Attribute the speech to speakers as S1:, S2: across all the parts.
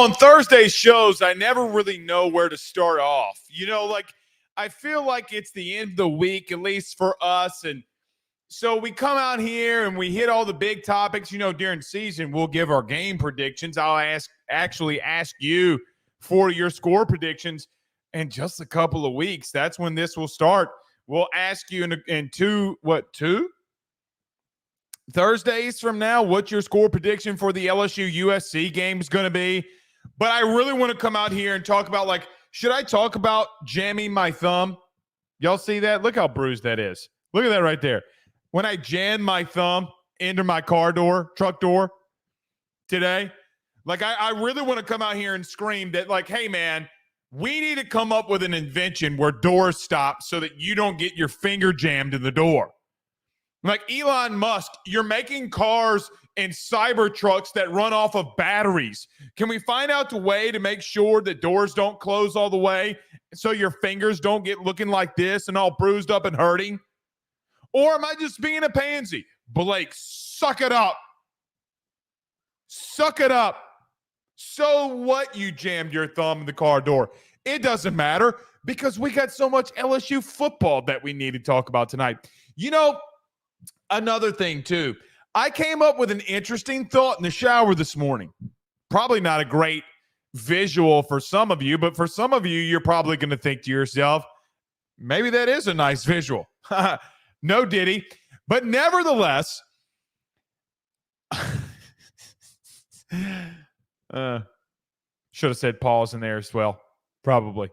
S1: On Thursday's shows, I never really know where to start off. I feel like it's the end of the week, at least for us. And so we come out here and we hit all the big topics. During season, we'll give our game predictions. I'll actually ask you for your score predictions in just a couple of weeks. That's when this will start. We'll ask you in two Thursdays from now what your score prediction for the LSU USC game is going to be. But I really want to come out here and talk about, should I talk about jamming my thumb? Y'all see that? Look how bruised that is. Look at that right there. When I jammed my thumb into my truck door today, I really want to come out here and scream that, hey, man, we need to come up with an invention where doors stop so that you don't get your finger jammed in the door. Like Elon Musk, you're making cars and cyber trucks that run off of batteries. Can we find out the way to make sure that doors don't close all the way so your fingers don't get looking like this and all bruised up and hurting? Or am I just being a pansy? Blake, suck it up. Suck it up. So what, you jammed your thumb in the car door? It doesn't matter because we got so much LSU football that we need to talk about tonight. Another thing, too, I came up with an interesting thought in the shower this morning. Probably not a great visual for some of you, but for some of you, you're probably going to think to yourself, maybe that is a nice visual. No, Diddy. But nevertheless, should have said pause in there as well. Probably.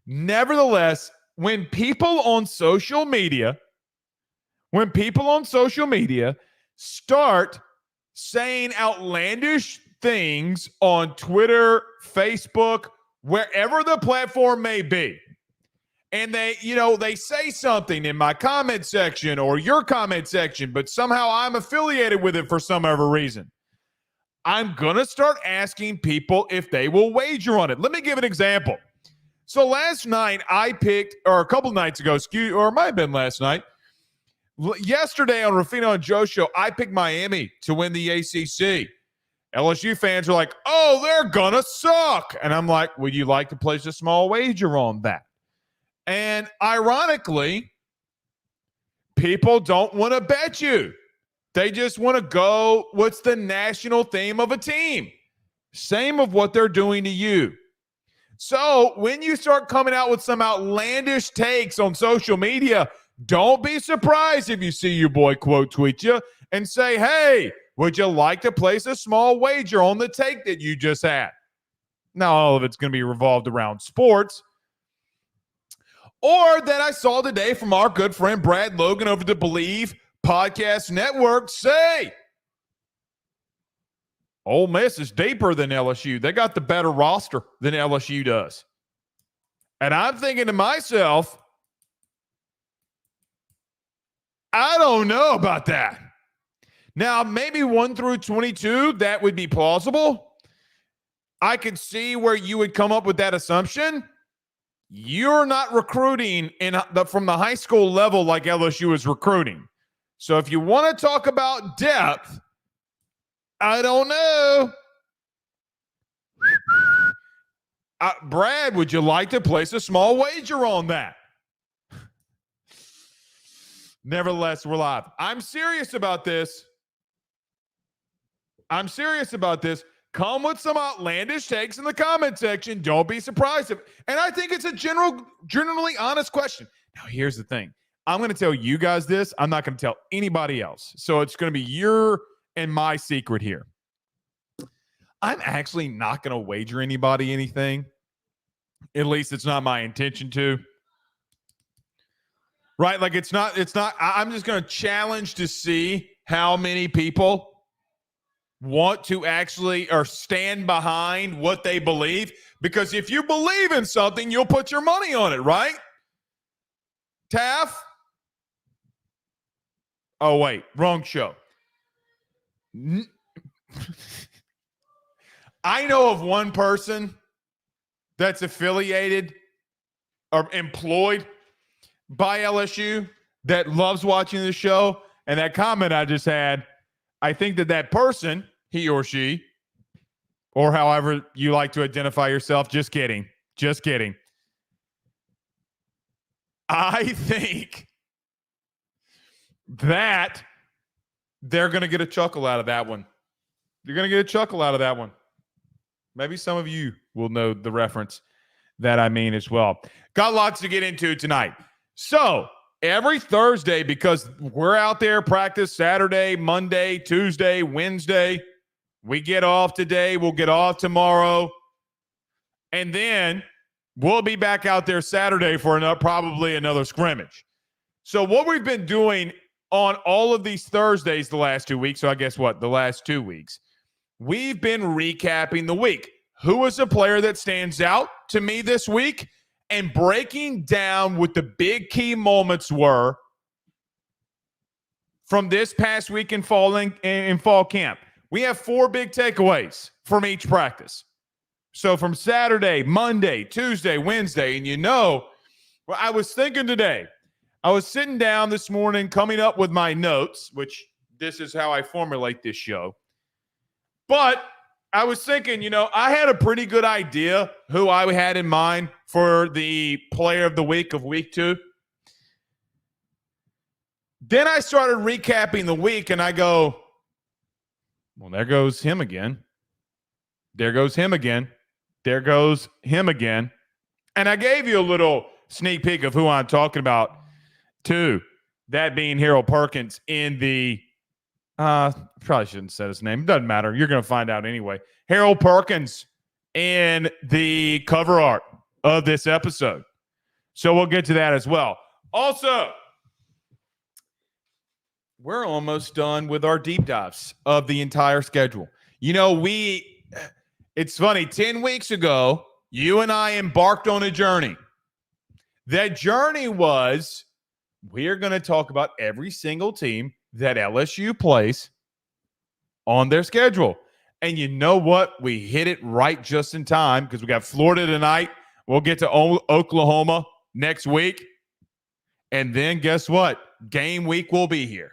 S1: Nevertheless, when people on social media start saying outlandish things on Twitter, Facebook, wherever the platform may be, and they say something in my comment section or your comment section, but somehow I'm affiliated with it for some other reason, I'm going to start asking people if they will wager on it. Let me give an example. So last night I picked, or a couple nights ago, or it might have been last night, yesterday on Rufino and Joe show, I picked Miami to win the ACC. LSU fans are like, oh, they're going to suck. And I'm like, would you like to place a small wager on that? And ironically, people don't want to bet you. They just want to go, what's the national theme of a team? Same of what they're doing to you. So when you start coming out with some outlandish takes on social media, don't be surprised if you see your boy quote tweet you and say, hey, would you like to place a small wager on the take that you just had? Now, all of it's going to be revolved around sports. Or that I saw today from our good friend Brad Logan over the Believe Podcast Network say, Ole Miss is deeper than LSU. They got the better roster than LSU does. And I'm thinking to myself, I don't know about that. Now, maybe 1 through 22, that would be plausible. I could see where you would come up with that assumption. You're not recruiting from the high school level like LSU is recruiting. So if you want to talk about depth, I don't know. Brad, would you like to place a small wager on that? Nevertheless, we're live. I'm serious about this. Come with some outlandish takes in the comment section. Don't be surprised. And I think it's a generally honest question. Now, here's the thing. I'm going to tell you guys this. I'm not going to tell anybody else. So it's going to be your and my secret here. I'm actually not going to wager anybody anything. At least it's not my intention to. Right? It's not, I'm just going to challenge to see how many people want to actually or stand behind what they believe. Because if you believe in something, you'll put your money on it, right? Taff? Oh, wait. Wrong show. I know of one person that's affiliated or employed by LSU that loves watching the show. And that comment I just had, I think that person, he or she, or however you like to identify yourself. Just kidding. Just kidding. I think that they're going to get a chuckle out of that one. You're going to get a chuckle out of that one. Maybe some of you will know the reference that I mean as well. Got lots to get into tonight. So every Thursday, because we're out there practice Saturday, Monday, Tuesday, Wednesday. We get off today. We'll get off tomorrow. And then we'll be back out there Saturday for probably another scrimmage. So what we've been doing on all of these Thursdays the last 2 weeks, so I guess what, the last 2 weeks, we've been recapping the week. Who was a player that stands out to me this week? And breaking down what the big key moments were from this past week in fall camp. We have 4 big takeaways from each practice. So from Saturday, Monday, Tuesday, Wednesday, and well, I was thinking today, I was sitting down this morning coming up with my notes, which this is how I formulate this show. But I was thinking, I had a pretty good idea who I had in mind for the player of the week of week 2. Then I started recapping the week, and I go, well, there goes him again. There goes him again. There goes him again. And I gave you a little sneak peek of who I'm talking about, too. That being Harold Perkins in the probably shouldn't say his name. It doesn't matter. You're going to find out anyway. Harold Perkins in the cover art of this episode. So we'll get to that as well. Also, we're almost done with our deep dives of the entire schedule. It's funny. 10 weeks ago, you and I embarked on a journey. That journey was, we're going to talk about every single team that LSU plays on their schedule. And you know what? We hit it right just in time because we got Florida tonight. We'll get to Oklahoma next week. And then guess what? Game week will be here.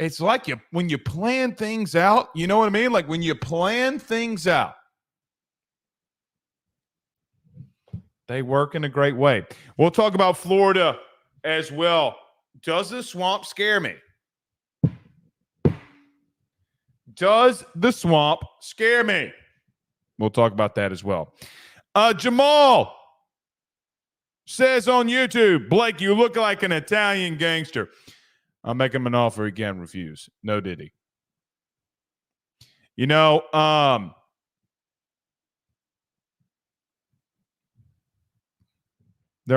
S1: It's like when you plan things out, you know what I mean? Like when you plan things out, they work in a great way. We'll talk about Florida as well. Does the swamp scare me? Does the swamp scare me? We'll talk about that as well. Jamal says on YouTube, Blake, you look like an Italian gangster. I'll make him an offer he can't refuse. No, did he? There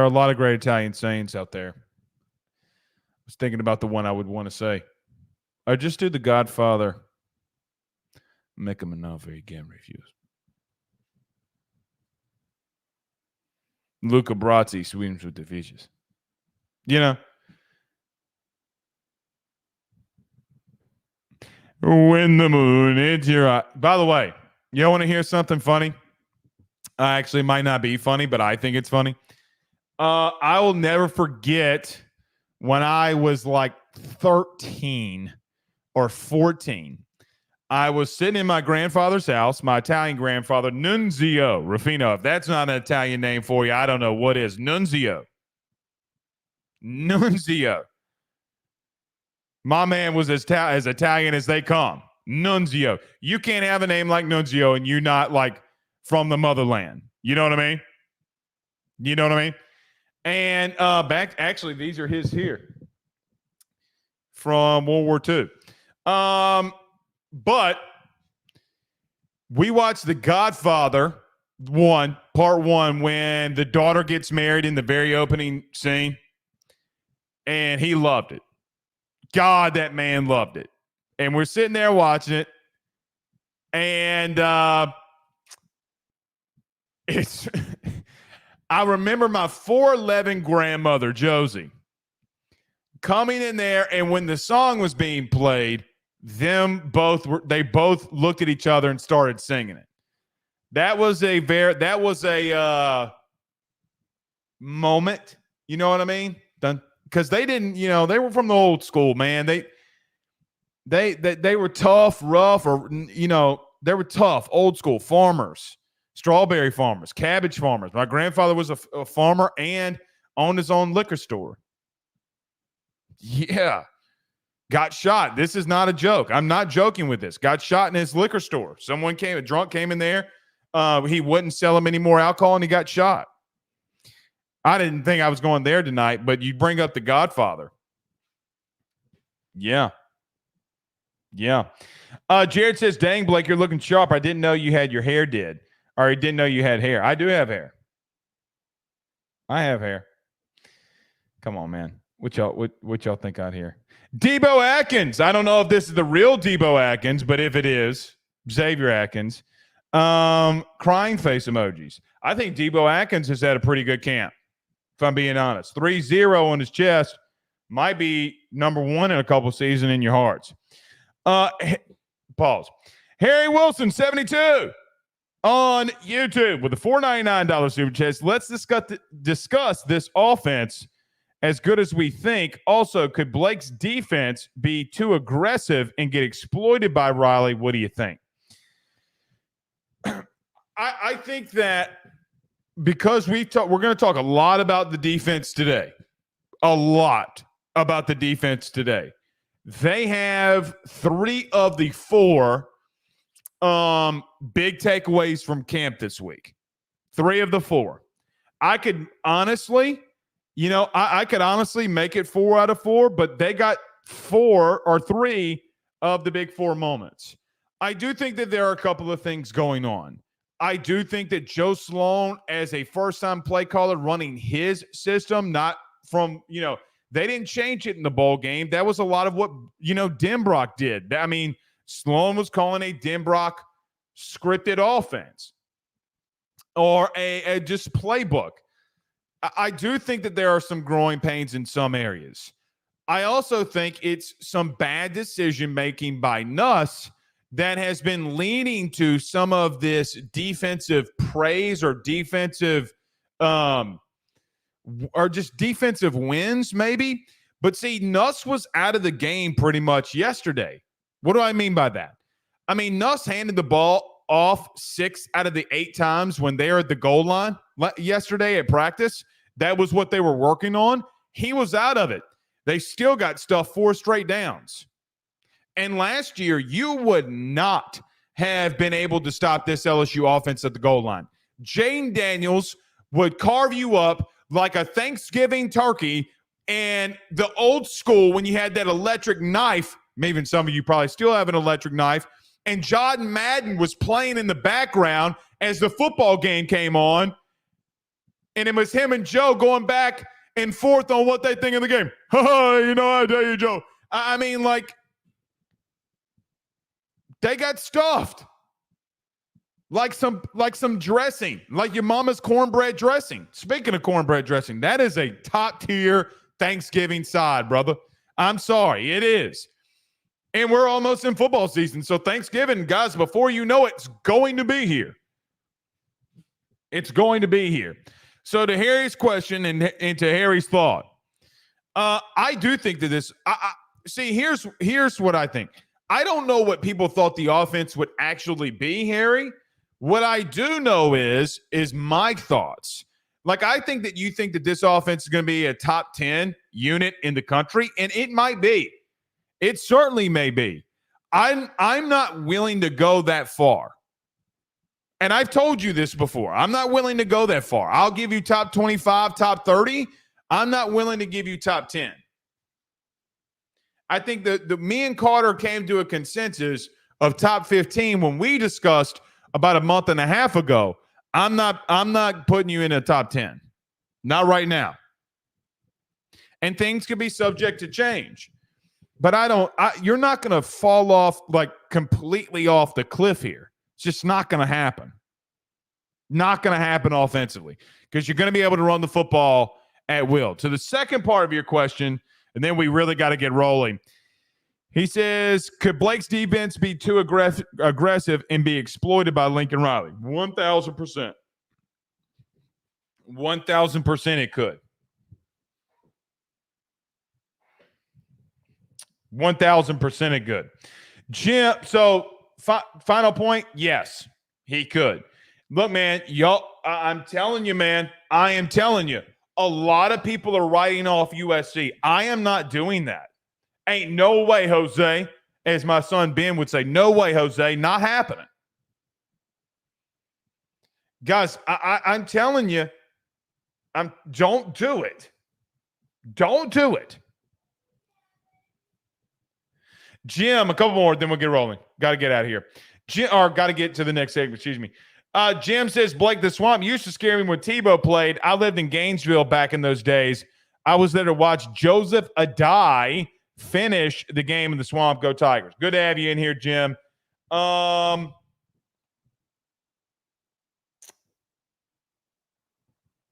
S1: are a lot of great Italian sayings out there. I was thinking about the one I would want to say. I just do The Godfather. Make him an offer he can't refuse. Luca Brasi swims with the fishes. When the moon hits your eye. By the way, you want to hear something funny? Actually, might not be funny, but I think it's funny. I will never forget when I was like 13 or 14. I was sitting in my grandfather's house, my Italian grandfather, Nunzio Ruffino. If that's not an Italian name for you, I don't know what is. Nunzio. My man was as Italian as they come. Nunzio. You can't have a name like Nunzio and you're not like from the motherland. You know what I mean? And actually, these are his here from World War II. But we watched The Godfather part 1, when the daughter gets married in the very opening scene, and he loved it. God, that man loved it. And we're sitting there watching it, and it's I remember my 4'11" grandmother, Josie, coming in there, and when the song was being played, they both looked at each other and started singing it. That was a moment, you know what I mean? Because they didn't, they were from the old school, man. They were tough, rough, or they were tough, old school farmers, strawberry farmers, cabbage farmers. My grandfather was a farmer and owned his own liquor store. Yeah. Got shot. This is not a joke. I'm not joking with this. Got shot in his liquor store. A drunk came in there. He wouldn't sell him any more alcohol and he got shot. I didn't think I was going there tonight, but you bring up The Godfather. Yeah. Jared says, dang, Blake, you're looking sharp. I didn't know you had your hair did. Or I didn't know you had hair. I do have hair. I have hair. Come on, man. What y'all think out here? Debo Atkins. I don't know if this is the real Debo Atkins, but if it is, Xavier Atkins. Crying face emojis. I think Debo Atkins has had a pretty good camp, if I'm being honest. 3-0 on his chest might be number one in a couple seasons in your hearts. Pause. Harry Wilson, 72 on YouTube with a $4.99 super chat. Let's discuss this offense as good as we think. Also, could Blake's defense be too aggressive and get exploited by Riley? What do you think? I think that because we're going to talk a lot about the defense today. A lot about the defense today. They have 3 of the 4 big takeaways from camp this week. 3 of the 4. I could honestly, I could honestly make it 4 out of 4, but they got 4 or 3 of the big 4 moments. I do think that there are a couple of things going on. I do think that Joe Sloan, as a first-time play caller running his system, not from, they didn't change it in the bowl game. That was a lot of what, Denbrock did. I mean, Sloan was calling a Denbrock scripted offense or a just playbook. I do think that there are some growing pains in some areas. I also think it's some bad decision-making by Nuss that has been leading to some of this defensive praise or defensive or just defensive wins maybe. But see, Nuss was out of the game pretty much yesterday. What do I mean by that? I mean, Nuss handed the ball off 6 out of the 8 times when they were at the goal line yesterday at practice. That was what they were working on. He was out of it. They still got stuff 4 straight downs. And last year, you would not have been able to stop this LSU offense at the goal line. Jane Daniels would carve you up like a Thanksgiving turkey, and the old school when you had that electric knife, maybe some of you probably still have an electric knife, and John Madden was playing in the background as the football game came on, and it was him and Joe going back and forth on what they think of the game. I tell you, Joe. I mean, they got stuffed like some dressing, like your mama's cornbread dressing. Speaking of cornbread dressing, that is a top-tier Thanksgiving side, brother. I'm sorry, it is. And we're almost in football season, so Thanksgiving, guys, before you know it, it's going to be here. It's going to be here. So to Harry's question and to Harry's thought, I do think that this see, here's what I think. I don't know what people thought the offense would actually be, Harry. What I do know is my thoughts. I think that you think that this offense is going to be a top 10 unit in the country, and it might be. It certainly may be. I'm not willing to go that far. And I've told you this before. I'm not willing to go that far. I'll give you top 25, top 30. I'm not willing to give you top 10. I think that me and Carter came to a consensus of top 15 when we discussed about a month and a half ago. I'm not putting you in a top 10. Not right now. And things could be subject to change. But you're not going to fall off completely off the cliff here. It's just not going to happen. Not going to happen offensively because you're going to be able to run the football at will. To the second part of your question, and then we really got to get rolling. He says, could Blake's defense be too aggressive and be exploited by Lincoln Riley? 1,000%. 1,000% it could. 1,000% it could. Jim, so final point, yes, he could. Look, man, I'm telling you, man, I am telling you, a lot of people are writing off USC. I am not doing that. Ain't no way, Jose, as my son Ben would say, no way, Jose, not happening. Guys, I'm telling you, don't do it. Don't do it. Jim, a couple more, then we'll get rolling. Got to get out of here. Got to get to the next segment, excuse me. Jim says, Blake, the Swamp used to scare me when Tebow played. I lived in Gainesville back in those days. I was there to watch Joseph Adai finish the game in the Swamp. Go Tigers. Good to have you in here, Jim.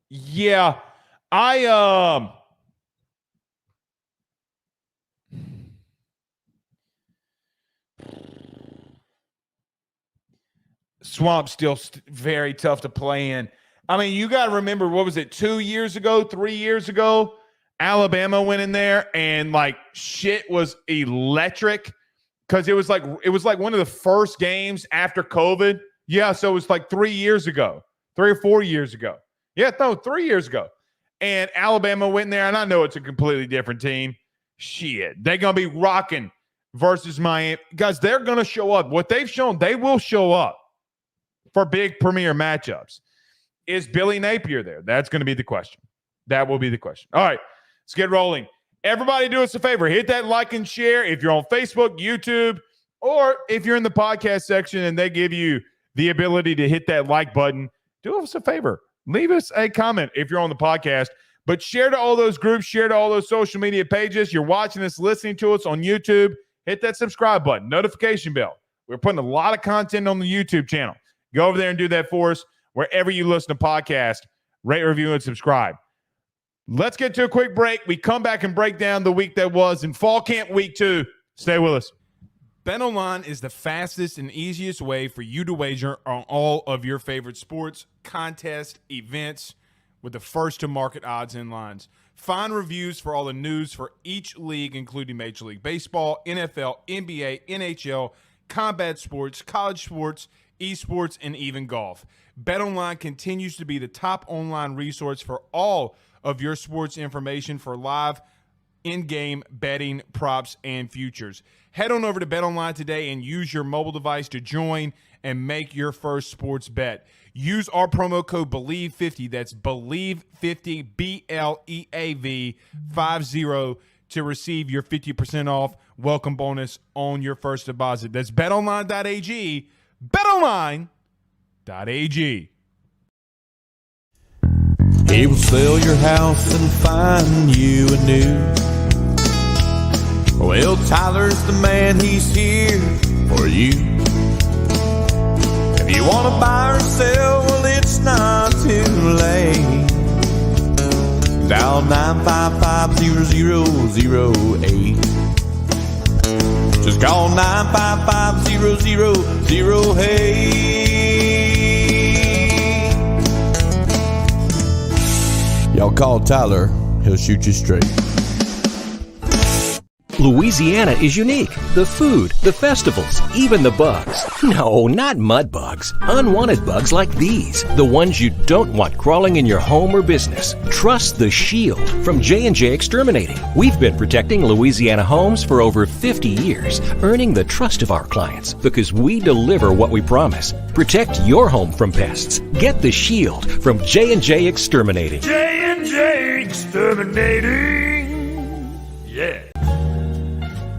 S1: Yeah, Swamp's still very tough to play in. I mean, you got to remember, what was it, 2 years ago, 3 years ago? Alabama went in there and like shit was electric because it was like one of the first games after COVID. Yeah, so it was like 3 years ago, 3 or 4 years ago. Yeah, no, 3 years ago. And Alabama went in there, and I know it's a completely different team. Shit, they're going to be rocking versus Miami. Guys, they're going to show up. What they've shown, they will show up for big premier matchups. Is Billy Napier there? That's going to be the question. That will be the question. All right, let's get rolling. Everybody do us a favor. Hit that like and share if you're on Facebook, YouTube, or if you're in the podcast section and they give you the ability to hit that like button, do us a favor. Leave us a comment if you're on the podcast. But share to all those groups, share to all those social media pages. You're watching us, listening to us on YouTube. Hit that subscribe button, notification bell. We're putting a lot of content on the YouTube channel. Go over there and do that for us. Wherever you listen to podcasts, rate, review, and subscribe. Let's get to a quick break. We come back and break down the week that was in fall camp week 2. Stay with us. BetOnline is the fastest and easiest way for you to wager on all of your favorite sports, contests, events with the first-to-market odds and lines. Find reviews for all the news for each league, including Major League Baseball, NFL, NBA, NHL, combat sports, college sports, esports, and even golf. BetOnline continues to be the top online resource for all of your sports information for live in-game betting, props, and futures. Head on over to BetOnline today and use your mobile device to join and make your first sports bet. Use our promo code BELIEVE50, that's BELIEVE50, BLEAV 50, to receive your 50% off welcome bonus on your first deposit. That's betonline.ag, betonline.ag.
S2: He will sell your house and find you a new. Well, Tyler's the man, he's here for you. If you want to buy or sell, well, it's not too late. Dial 955-0008. Just call 955-0008. Y'all call Tyler, he'll shoot you straight.
S3: Louisiana is unique. The food, the festivals, even the bugs. No, not mud bugs. Unwanted bugs like these. The ones you don't want crawling in your home or business. Trust the Shield from J&J Exterminating. We've been protecting Louisiana homes for over 50 years, earning the trust of our clients because we deliver what we promise. Protect your home from pests. Get the Shield from J&J Exterminating.
S4: J&J Exterminating. Yeah.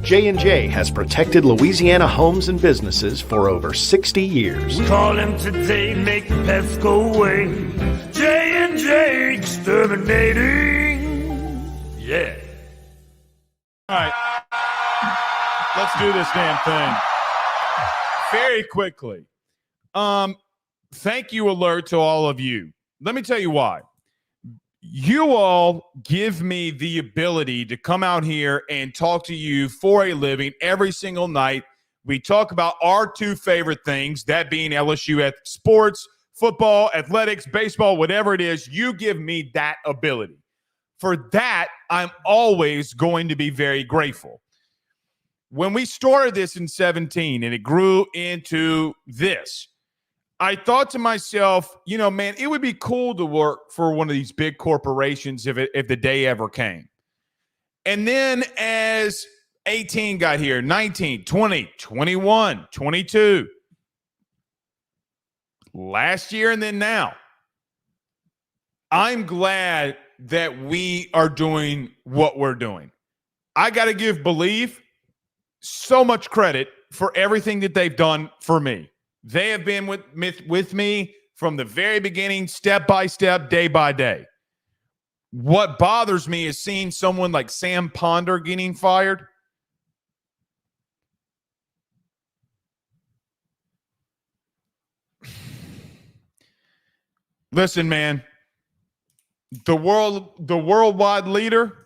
S5: J&J has protected Louisiana homes and businesses for over 60 years.
S4: Call him today, make the pests go away. J&J Exterminating. Yeah.
S1: All right. Let's do this damn thing. Very quickly. Thank you alert to all of you. Let me tell you why. You all give me the ability to come out here and talk to you for a living every single night. We talk about our two favorite things, that being LSU sports, football, athletics, baseball, whatever it is. You give me that ability. For that, I'm always going to be very grateful. when we started this in 17 and it grew into this, I thought to myself, man, it would be cool to work for one of these big corporations if the day ever came. And then as 18 got here, 19, 20, 21, 22, last year and then now, I'm glad that we are doing what we're doing. I got to give Believe so much credit for everything that they've done for me. They have been with me from the very beginning, step by step, day by day. What bothers me is seeing someone like Sam Ponder getting fired. Listen, man, the worldwide leader,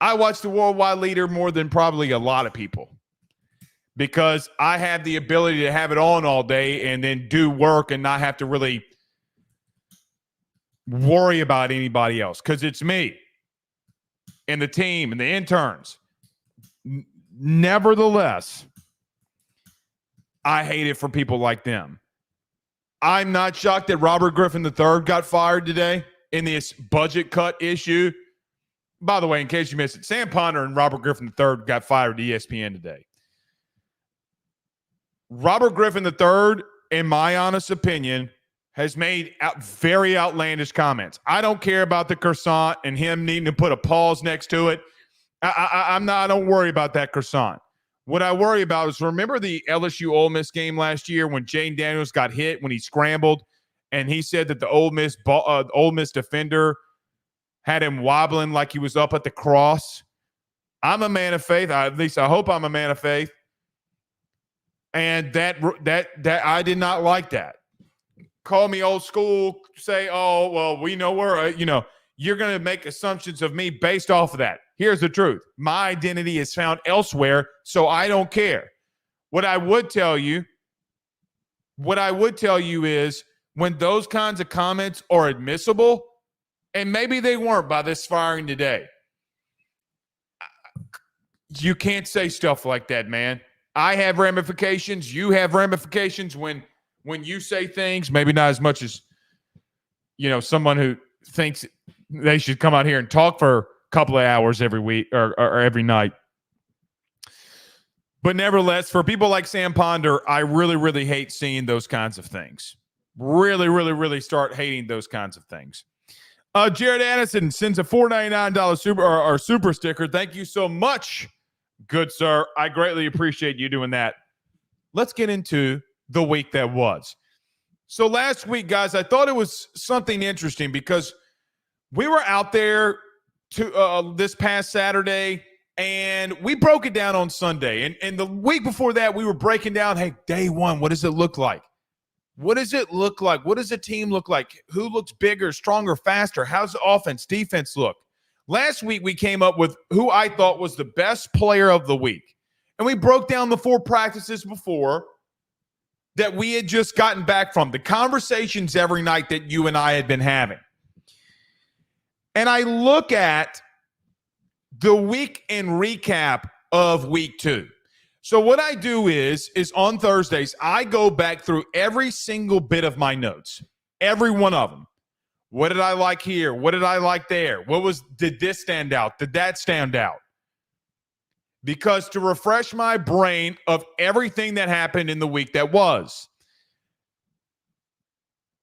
S1: I watch the worldwide leader more than probably a lot of people because I have the ability to have it on all day and then do work and not have to really worry about anybody else because it's me and the team and the interns. Nevertheless, I hate it for people like them. I'm not shocked that Robert Griffin III got fired today in this budget cut issue. By the way, in case you missed it, Sam Ponder and Robert Griffin III got fired at ESPN today. Robert Griffin III, in my honest opinion, has made very outlandish comments. I don't care about the croissant and him needing to put a pause next to it. I don't worry about that croissant. What I worry about is, remember the LSU Ole Miss game last year when Jane Daniels got hit when he scrambled, and he said that the Ole Miss defender had him wobbling like he was up at the cross. I'm a man of faith. At least I hope I'm a man of faith. And that I did not like that. Call me old school, say, oh, well, we know where, you're going to make assumptions of me based off of that. Here's the truth. My identity is found elsewhere, so I don't care. What I would tell you is when those kinds of comments are admissible, and maybe they weren't by this firing today, you can't say stuff like that, man. I have ramifications. You have ramifications when you say things, maybe not as much as, someone who thinks they should come out here and talk for a couple of hours every week or every night. But nevertheless, for people like Sam Ponder, I really, really hate seeing those kinds of things. Really, really, really start hating those kinds of things. Jared Addison sends a $4.99 super sticker. Thank you so much, good sir. I greatly appreciate you doing that. Let's get into the week that was. So last week, guys, I thought it was something interesting because we were out there to this past Saturday, and we broke it down on Sunday. And the week before that, we were breaking down, hey, day one, what does it look like? What does it look like? What does the team look like? Who looks bigger, stronger, faster? How's the offense, defense look? Last week, we came up with who I thought was the best player of the week. And we broke down the 4 practices before that we had just gotten back from, the conversations every night that you and I had been having. And I look at the week in recap of week 2. So what I do is on Thursdays, I go back through every single bit of my notes, every one of them. What did I like here? What did I like there? Did this stand out? Did that stand out? Because to refresh my brain of everything that happened in the week that was.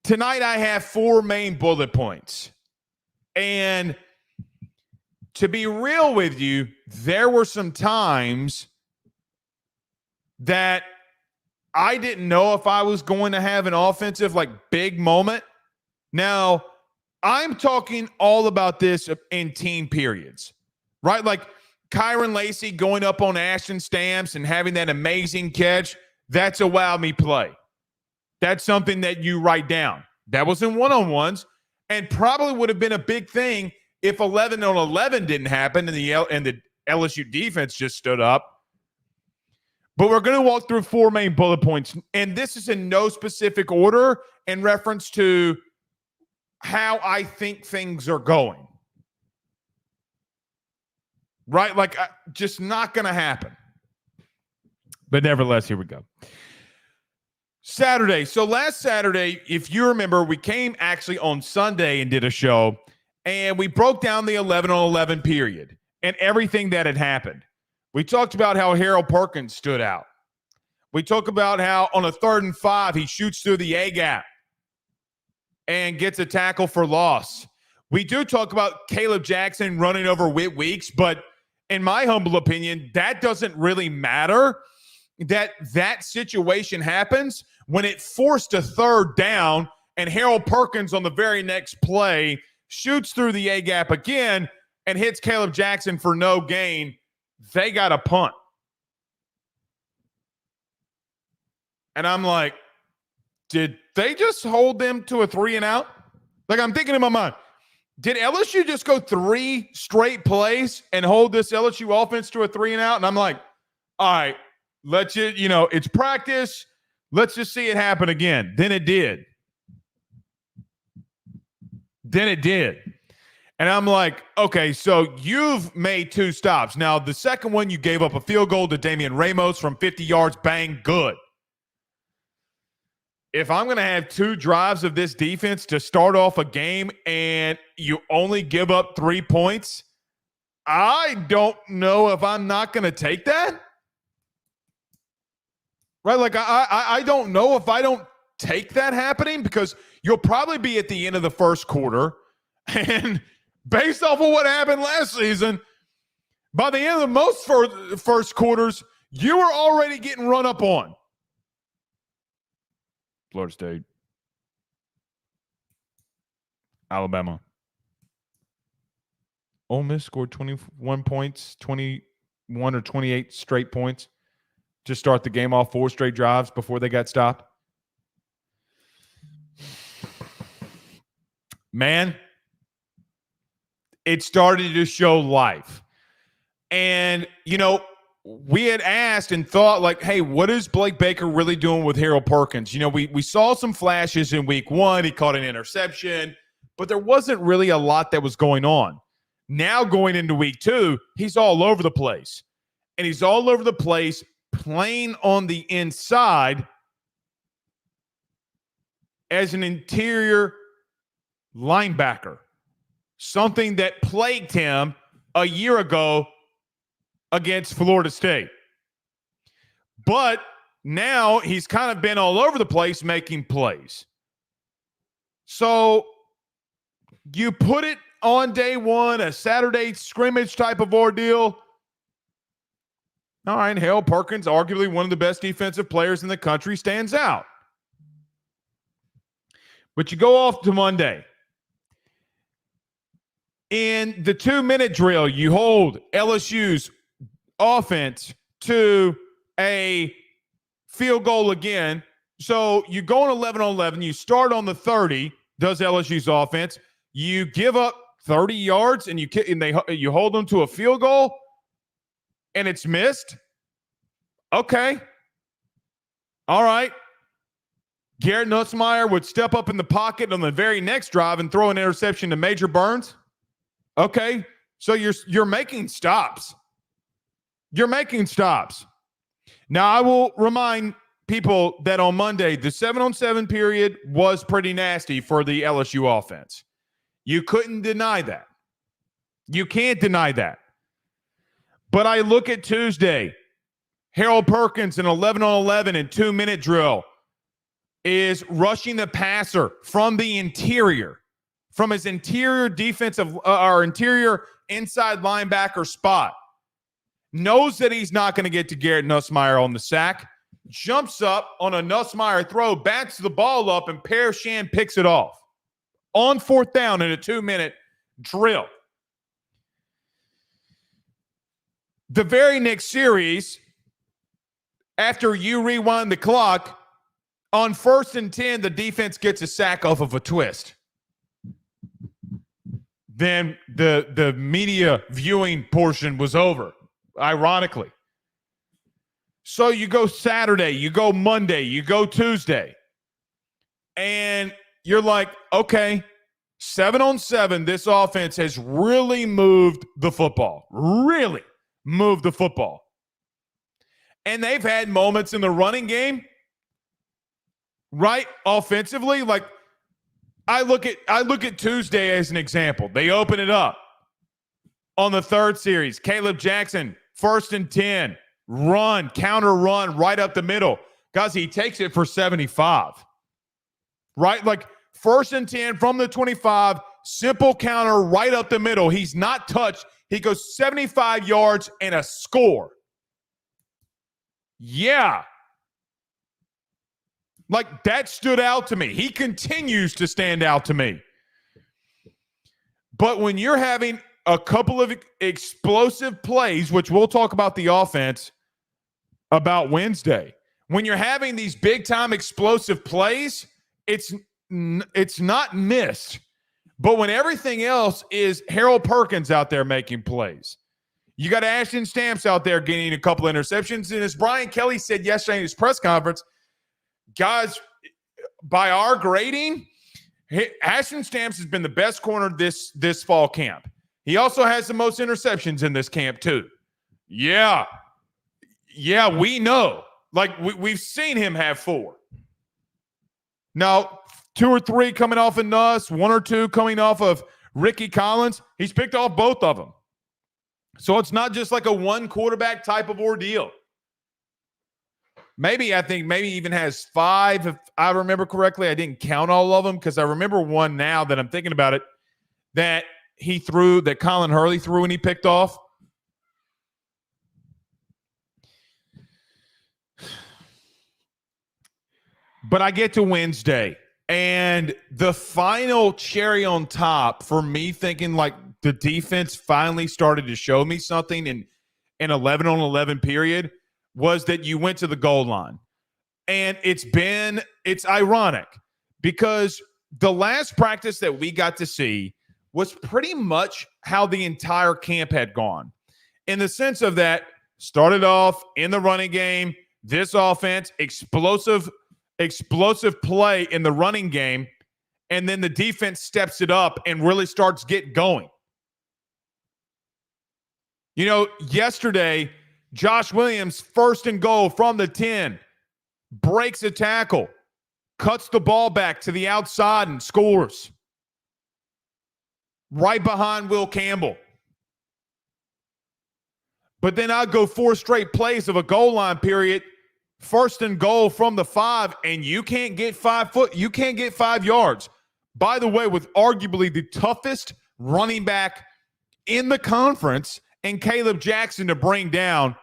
S1: Tonight I have 4 main bullet points. And to be real with you, there were some times that I didn't know if I was going to have an offensive, big moment. Now, I'm talking all about this in team periods, right? Like Kyron Lacey going up on Ashton Stamps and having that amazing catch. That's a wow me play. That's something that you write down. That was in one-on-ones and probably would have been a big thing if 11 on 11 didn't happen and the LSU defense just stood up. But we're going to walk through 4 main bullet points, and this is in no specific order in reference to how I think things are going. right? Like, just not going to happen. But nevertheless, here we go. Saturday. So last Saturday, if you remember, we came actually on Sunday and did a show, and we broke down the 11-on-11 period and everything that had happened. We talked about how Harold Perkins stood out. We talked about how on a 3rd and 5, he shoots through the A-gap and gets a tackle for loss. We do talk about Caleb Jackson running over Whit Weeks, but in my humble opinion, that doesn't really matter. That situation happens when it forced a 3rd down and Harold Perkins on the very next play shoots through the A-gap again and hits Caleb Jackson for no gain. They got a punt. And I'm like, did they just hold them to a 3-and-out? Like, I'm thinking in my mind, did LSU just go 3 straight plays and hold this LSU offense to a 3-and-out? And I'm like, all right, let's just, it's practice. Let's just see it happen again. Then it did. And I'm like, okay, so you've made 2 stops. Now, the second one, you gave up a field goal to Damian Ramos from 50 yards. Bang, good. If I'm going to have 2 drives of this defense to start off a game and you only give up 3 points, I don't know if I'm not going to take that. Right? Like, I don't know if I don't take that happening, because you'll probably be at the end of the first quarter. And based off of what happened last season, by the end of the most first quarters, you were already getting run up on. Florida State, Alabama. Ole Miss scored 21 points, 21 or 28 straight points to start the game off, 4 straight drives before they got stopped. Man, it started to show life. And, we had asked and thought, like, hey, what is Blake Baker really doing with Harold Perkins? We saw some flashes in week 1. He caught an interception, but there wasn't really a lot that was going on. Now going into week 2, he's all over the place. And he's all over the place playing on the inside as an interior linebacker, something that plagued him a year ago against Florida State. But now he's kind of been all over the place making plays. So you put it on day 1, a Saturday scrimmage type of ordeal. All right, Harold Perkins, arguably one of the best defensive players in the country, stands out. But you go off to Monday. In the 2-minute drill, you hold LSU's offense to a field goal again. So you go on 11-on-11. You start on the 30, does LSU's offense. You give up 30 yards and you hold them to a field goal and it's missed. Okay. All right. Garrett Nussmeier would step up in the pocket on the very next drive and throw an interception to Major Burns. Okay. So you're making stops. You're making stops. Now, I will remind people that on Monday, the 7-on-7 period was pretty nasty for the LSU offense. You couldn't deny that. You can't deny that. But I look at Tuesday, Harold Perkins, an 11-on-11 and 2-minute drill, is rushing the passer from the interior, from his interior defensive or interior inside linebacker spot. Knows that he's not going to get to Garrett Nussmeier on the sack, jumps up on a Nussmeier throw, bats the ball up, and Pear Shan picks it off on 4th down in a 2-minute drill. The very next series, after you rewind the clock, on 1st and 10, the defense gets a sack off of a twist. Then the media viewing portion was over, ironically. So you go Saturday, you go Monday, you go Tuesday, and you're like, okay, 7-on-7, this offense has really moved the football. Really moved the football. And they've had moments in the running game, right, offensively. Like, I look at Tuesday as an example. They open it up on the third series. Caleb Jackson, 1st and 10, counter run right up the middle. Guys, he takes it for 75. Right? Like, 1st and 10 from the 25, simple counter right up the middle. He's not touched. He goes 75 yards and a score. Yeah. Like, that stood out to me. He continues to stand out to me. But when you're having a couple of explosive plays, which we'll talk about the offense about Wednesday, when you're having these big-time explosive plays, it's not missed. But when everything else is Harold Perkins out there making plays, you got Ashton Stamps out there getting a couple interceptions. And as Brian Kelly said yesterday in his press conference, guys, by our grading, Ashton Stamps has been the best corner this fall camp. He also has the most interceptions in this camp too. Yeah, we know. Like, we've seen him have 4. Now, 2 or 3 coming off of Nuss, 1 or 2 coming off of Ricky Collins. He's picked off both of them. So it's not just like a one quarterback type of ordeal. I think maybe even has 5, if I remember correctly. I didn't count all of them because I remember one now that I'm thinking about it that he threw, that Colin Hurley threw and he picked off. But I get to Wednesday, and the final cherry on top for me thinking like the defense finally started to show me something in an 11-on-11 period was that you went to the goal line. And it's ironic because the last practice that we got to see was pretty much how the entire camp had gone, in the sense of that started off in the running game, this offense, explosive play in the running game, and then the defense steps it up and really starts getting going. You know, yesterday, Josh Williams, 1st and goal from the 10, breaks a tackle, cuts the ball back to the outside and scores. Right behind Will Campbell. But then I go 4 straight plays of a goal line period, 1st and goal from the 5, and you can't get 5 yards. By the way, with arguably the toughest running back in the conference and Caleb Jackson to bring down,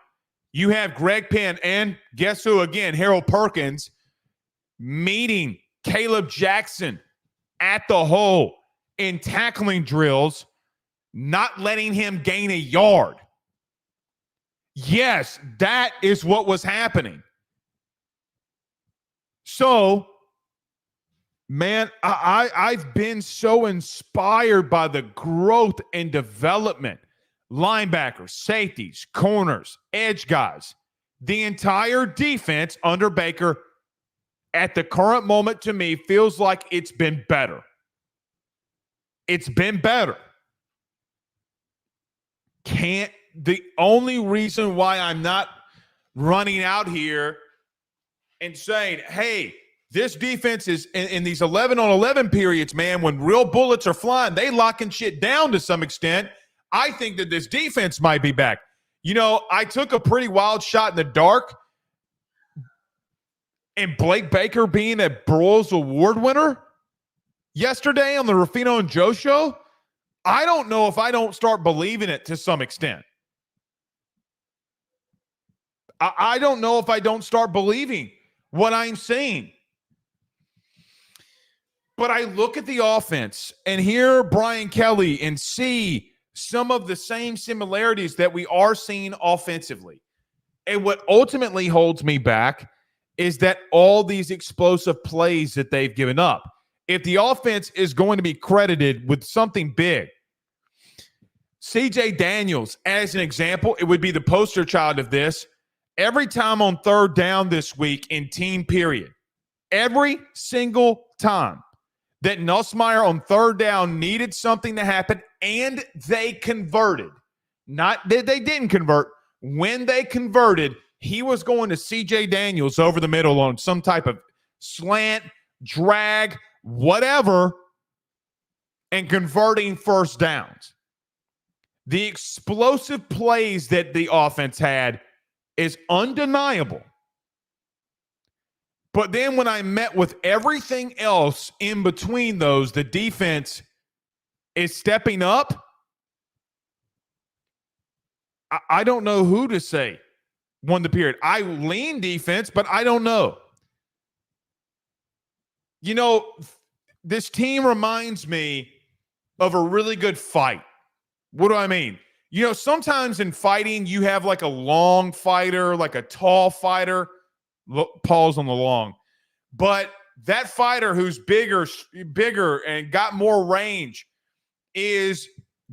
S1: you have Greg Penn and guess who again? Harold Perkins meeting Caleb Jackson at the hole in tackling drills, not letting him gain a yard. Yes, that is what was happening. So, man, I've been so inspired by the growth and development. Linebackers, safeties, corners, edge guys. The entire defense under Baker at the current moment to me feels like it's been better. It's been better. The only reason why I'm not running out here and saying, hey, this defense is in these 11-on-11 periods, man, when real bullets are flying, they locking shit down to some extent. I think that this defense might be back. You know, I took a pretty wild shot in the dark, and Blake Baker being a Broyles Award winner yesterday on the Ruffino and Joe show, I don't know if I don't start believing it to some extent. I don't know if I don't start believing what I'm seeing. But I look at the offense and hear Brian Kelly and see some of the same similarities that we are seeing offensively. And what ultimately holds me back is that all these explosive plays that they've given up. If the offense is going to be credited with something big, CJ Daniels, as an example, it would be the poster child of this. Every time on 3rd down this week in team period, every single time, that Nussmeier on third down needed something to happen, and they converted. Not that they didn't convert. When they converted, he was going to C.J. Daniels over the middle on some type of slant, drag, whatever, and converting first downs. The explosive plays that the offense had is undeniable. But then when I met with everything else in between those, the defense is stepping up. I don't know who to say won the period. I lean defense, but I don't know. You know, this team reminds me of a really good fight. What do I mean? You know, sometimes in fighting, you have like a long fighter, like a tall fighter. Pause on the long. But that fighter who's bigger and got more range is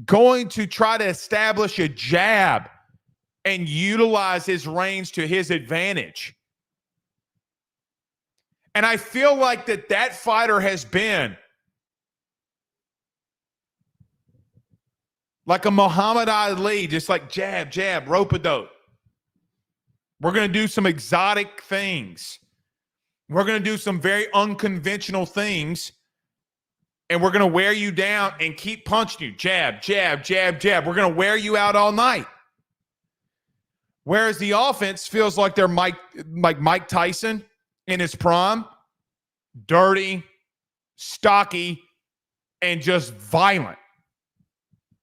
S1: going to try to establish a jab and utilize his range to his advantage. And I feel like that fighter has been like a Muhammad Ali, just like jab, jab, rope-a-dope. We're going to do some exotic things. We're going to do some very unconventional things, and we're going to wear you down and keep punching you. Jab, jab, jab, jab. We're going to wear you out all night. Whereas the offense feels like they're Mike Tyson in his prime, dirty, stocky, and just violent.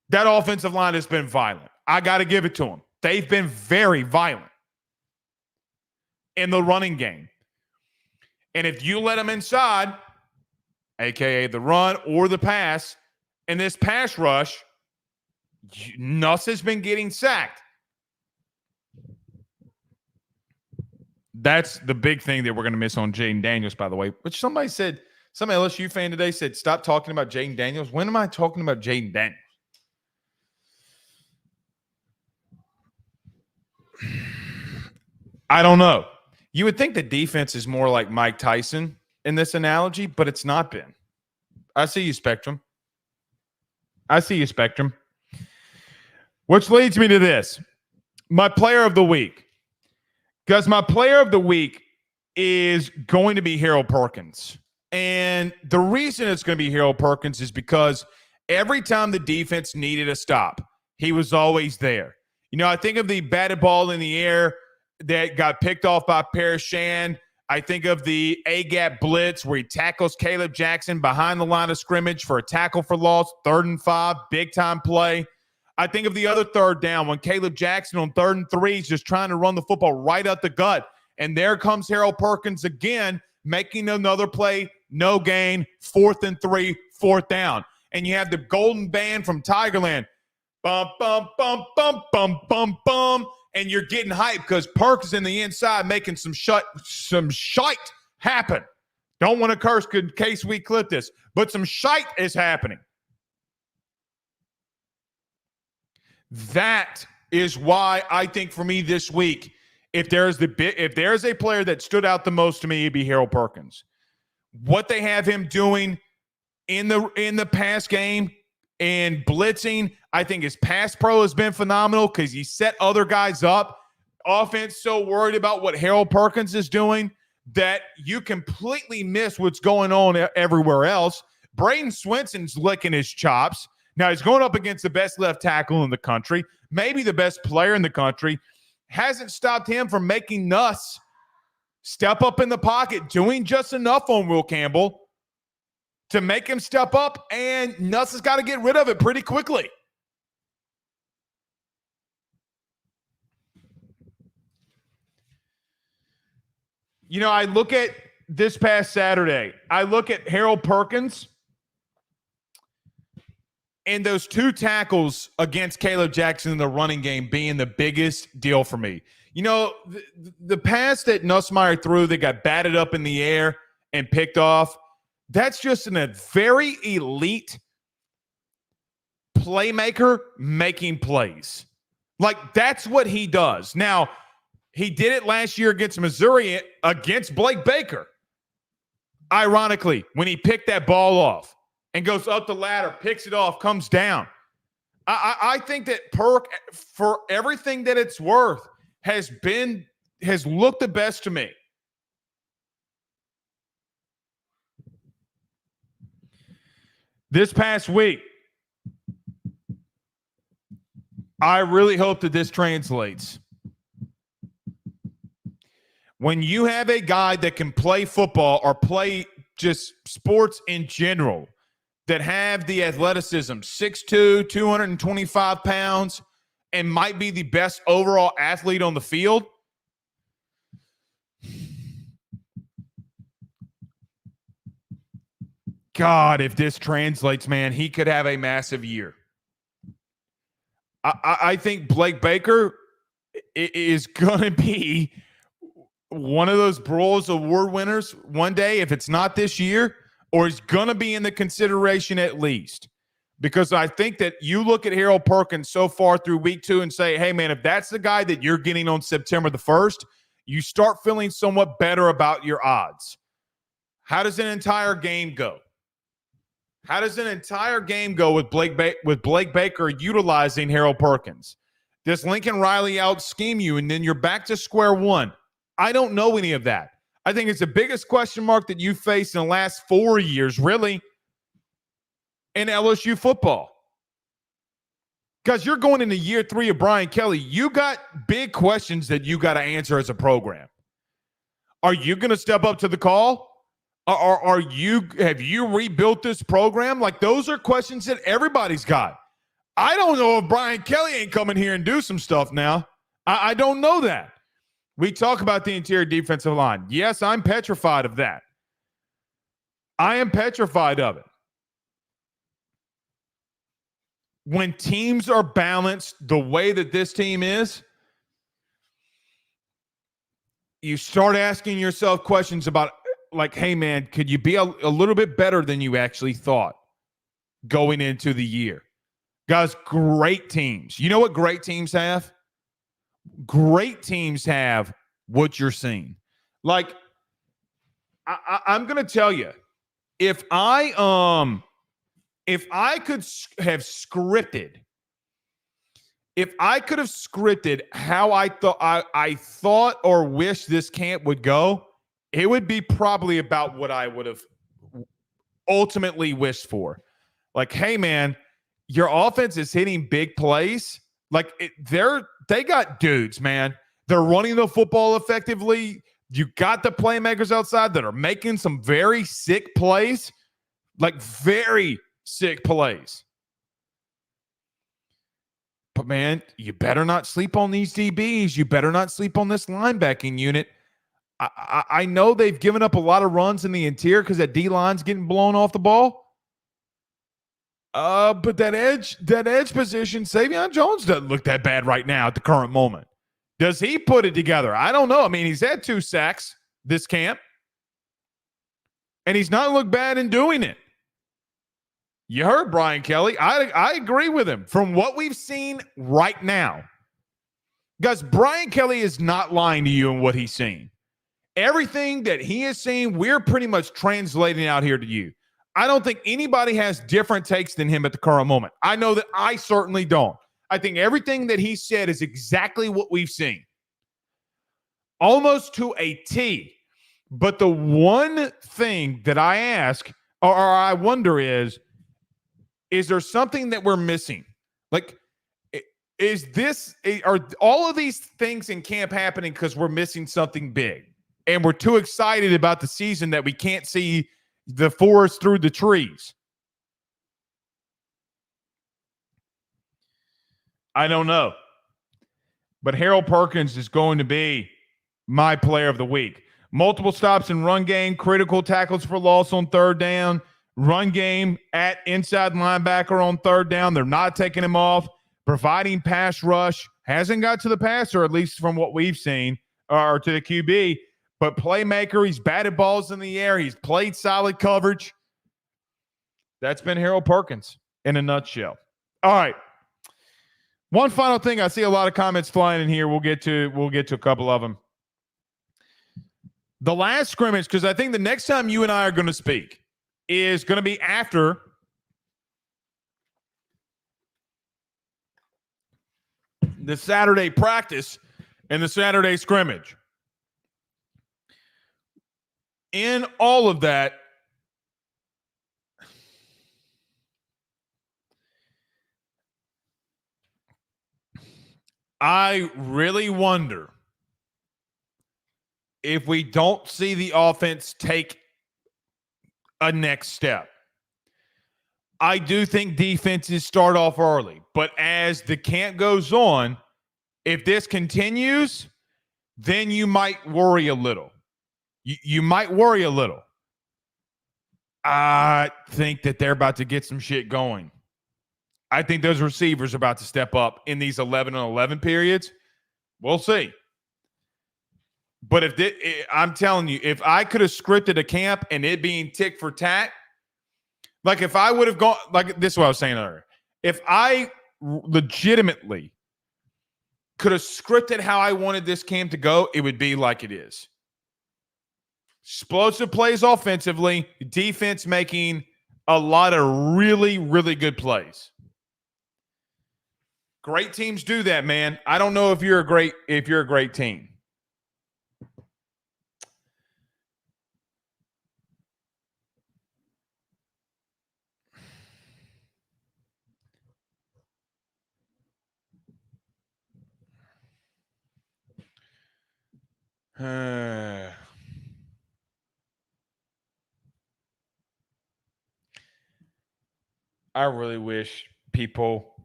S1: That offensive line has been violent. I got to give it to them. They've been very violent in the running game. And if you let them inside, a.k.a. the run or the pass, in this pass rush, Nuss has been getting sacked. That's the big thing that we're going to miss on Jaden Daniels, by the way. Which some LSU fan today said, stop talking about Jaden Daniels. When am I talking about Jaden Daniels? I don't know. You would think the defense is more like Mike Tyson in this analogy, but it's not been. I see you, Spectrum. Which leads me to this. My player of the week. Because my player of the week is going to be Harold Perkins. And the reason it's going to be Harold Perkins is because every time the defense needed a stop, he was always there. You know, I think of the batted ball in the air that got picked off by Parashan. I think of the A-gap blitz where he tackles Caleb Jackson behind the line of scrimmage for a tackle for loss, 3rd and 5, big-time play. I think of the other third down when Caleb Jackson on 3rd and 3 is just trying to run the football right up the gut. And there comes Harold Perkins again, making another play, no gain, 4th and 3, 4th down. And you have the golden band from Tigerland. Bum, bum, bum, bum, bum, bum, bum. And you're getting hyped because Perkins in the inside making some shite happen. Don't want to curse in case we clip this, but some shite is happening. That is why I think for me this week, if there's a player that stood out the most to me, it'd be Harold Perkins. What they have him doing in the pass game and blitzing, I think his pass pro has been phenomenal because he set other guys up. Offense so worried about what Harold Perkins is doing that you completely miss what's going on everywhere else. Braden Swenson's licking his chops. Now, he's going up against the best left tackle in the country, maybe the best player in the country. Hasn't stopped him from making Nuss step up in the pocket, doing just enough on Will Campbell to make him step up, and Nuss has got to get rid of it pretty quickly. You know, I look at this past Saturday, I look at Harold Perkins and those 2 tackles against Caleb Jackson in the running game being the biggest deal for me. You know, the pass that Nussmeier threw that got batted up in the air and picked off, that's just a very elite playmaker making plays. Like, that's what he does. Now, he did it last year against Missouri against Blake Baker. Ironically, when he picked that ball off and goes up the ladder, picks it off, comes down. I think that Perk, for everything that it's worth, has looked the best to me. This past week, I really hope that this translates. When you have a guy that can play football or play just sports in general, that have the athleticism, 6'2", 225 pounds, and might be the best overall athlete on the field, God, if this translates, man, he could have a massive year. I think Blake Baker is going to be one of those Broyles Award winners one day, if it's not this year, or he's going to be in the consideration at least. Because I think that you look at Harold Perkins so far through week 2 and say, hey, man, if that's the guy that you're getting on September the 1st, you start feeling somewhat better about your odds. How does an entire game go? How does an entire game go with Blake Baker utilizing Harold Perkins? Does Lincoln Riley out-scheme you, and then you're back to square one? I don't know any of that. I think it's the biggest question mark that you faced in the last 4 years, really, in LSU football. Because you're going into year 3 of Brian Kelly. You got big questions that you got to answer as a program. Are you going to step up to the call? Have you rebuilt this program? Like, those are questions that everybody's got. I don't know if Brian Kelly ain't coming here and do some stuff now. I don't know that. We talk about the interior defensive line. Yes, I'm petrified of that. I am petrified of it. When teams are balanced the way that this team is, you start asking yourself questions about, like, hey, man, could you be a little bit better than you actually thought going into the year? Guys, great teams. You know what great teams have? Great teams have what you're seeing. Like, I'm going to tell you, if I could have scripted, how I thought or wished this camp would go, it would be probably about what I would have ultimately wished for. Like, hey, man, your offense is hitting big plays. Like, they got dudes, man. They're running the football effectively. You got the playmakers outside that are making some very sick plays, like very sick plays. But, man, you better not sleep on these DBs. You better not sleep on this linebacking unit. I know they've given up a lot of runs in the interior because that D-line's getting blown off the ball. But that edge position, Savion Jones doesn't look that bad right now at the current moment. Does he put it together? I don't know. I mean, he's had 2 sacks this camp, and he's not looked bad in doing it. You heard Brian Kelly. I agree with him. From what we've seen right now, guys, Brian Kelly is not lying to you in what he's seen. Everything that he is seeing, we're pretty much translating out here to you. I don't think anybody has different takes than him at the current moment. I know that I certainly don't. I think everything that he said is exactly what we've seen. Almost to a T. But the one thing that I ask, or I wonder is there something that we're missing? Like, are all of these things in camp happening because we're missing something big? And we're too excited about the season that we can't see the forest through the trees? I don't know. But Harold Perkins is going to be my player of the week. Multiple stops in run game, critical tackles for loss on 3rd down, run game at inside linebacker on 3rd down. They're not taking him off. Providing pass rush. Hasn't got to the passer, at least from what we've seen, or to the QB. But playmaker, he's batted balls in the air. He's played solid coverage. That's been Harold Perkins in a nutshell. All right. One final thing. I see a lot of comments flying in here. We'll get to a couple of them. The last scrimmage, because I think the next time you and I are going to speak is going to be after the Saturday practice and the Saturday scrimmage. In all of that, I really wonder if we don't see the offense take a next step. I do think defenses start off early, but as the camp goes on, if this continues, then you might worry a little. You might worry a little. I think that they're about to get some shit going. I think those receivers are about to step up in these 11-on-11 periods. We'll see. But I'm telling you, if I could have scripted a camp and it being tick for tat, like if I would have gone, like this is what I was saying earlier, if I legitimately could have scripted how I wanted this camp to go, it would be like it is. Explosive plays offensively, defense making a lot of really, really good plays. Great teams do that, man. I don't know if you're a great team. I really wish people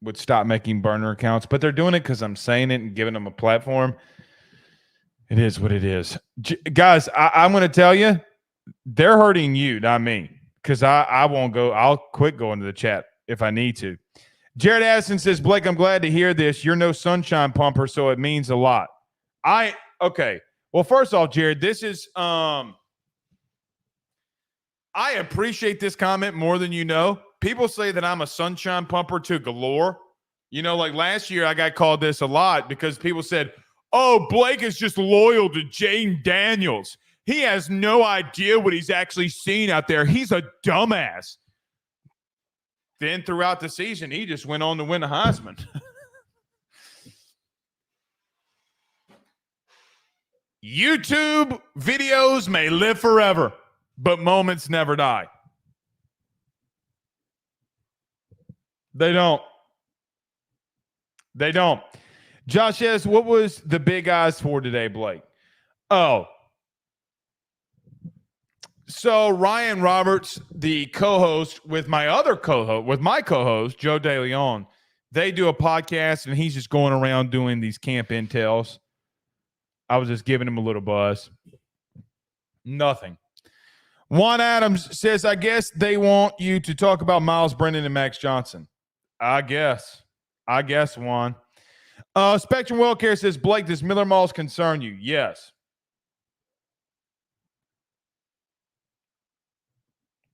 S1: would stop making burner accounts, but they're doing it because I'm saying it and giving them a platform. It is what it is. Guys, I'm going to tell you, they're hurting you, not me, because I won't go. I'll quit going to the chat if I need to. Jared Addison says, Blake, I'm glad to hear this. You're no sunshine pumper, so it means a lot. Okay. Well, first off, Jared, this is I appreciate this comment more than you know. People say that I'm a sunshine pumper to galore. You know, like last year I got called this a lot because people said, oh, Blake is just loyal to Jane Daniels. He has no idea what he's actually seen out there. He's a dumbass. Then throughout the season, he just went on to win the Heisman. YouTube videos may live forever, but moments never die. They don't. Josh says, what was the big eyes for today, Blake? Oh. So Ryan Roberts, the co-host with my co-host, Joe DeLeon, they do a podcast and he's just going around doing these camp intels. I was just giving him a little buzz. Nothing. Juan Adams says, I guess they want you to talk about Miles Brennan and Max Johnson. I guess, Juan. Spectrum Wellcare says, Blake, does Miller Malls concern you? Yes.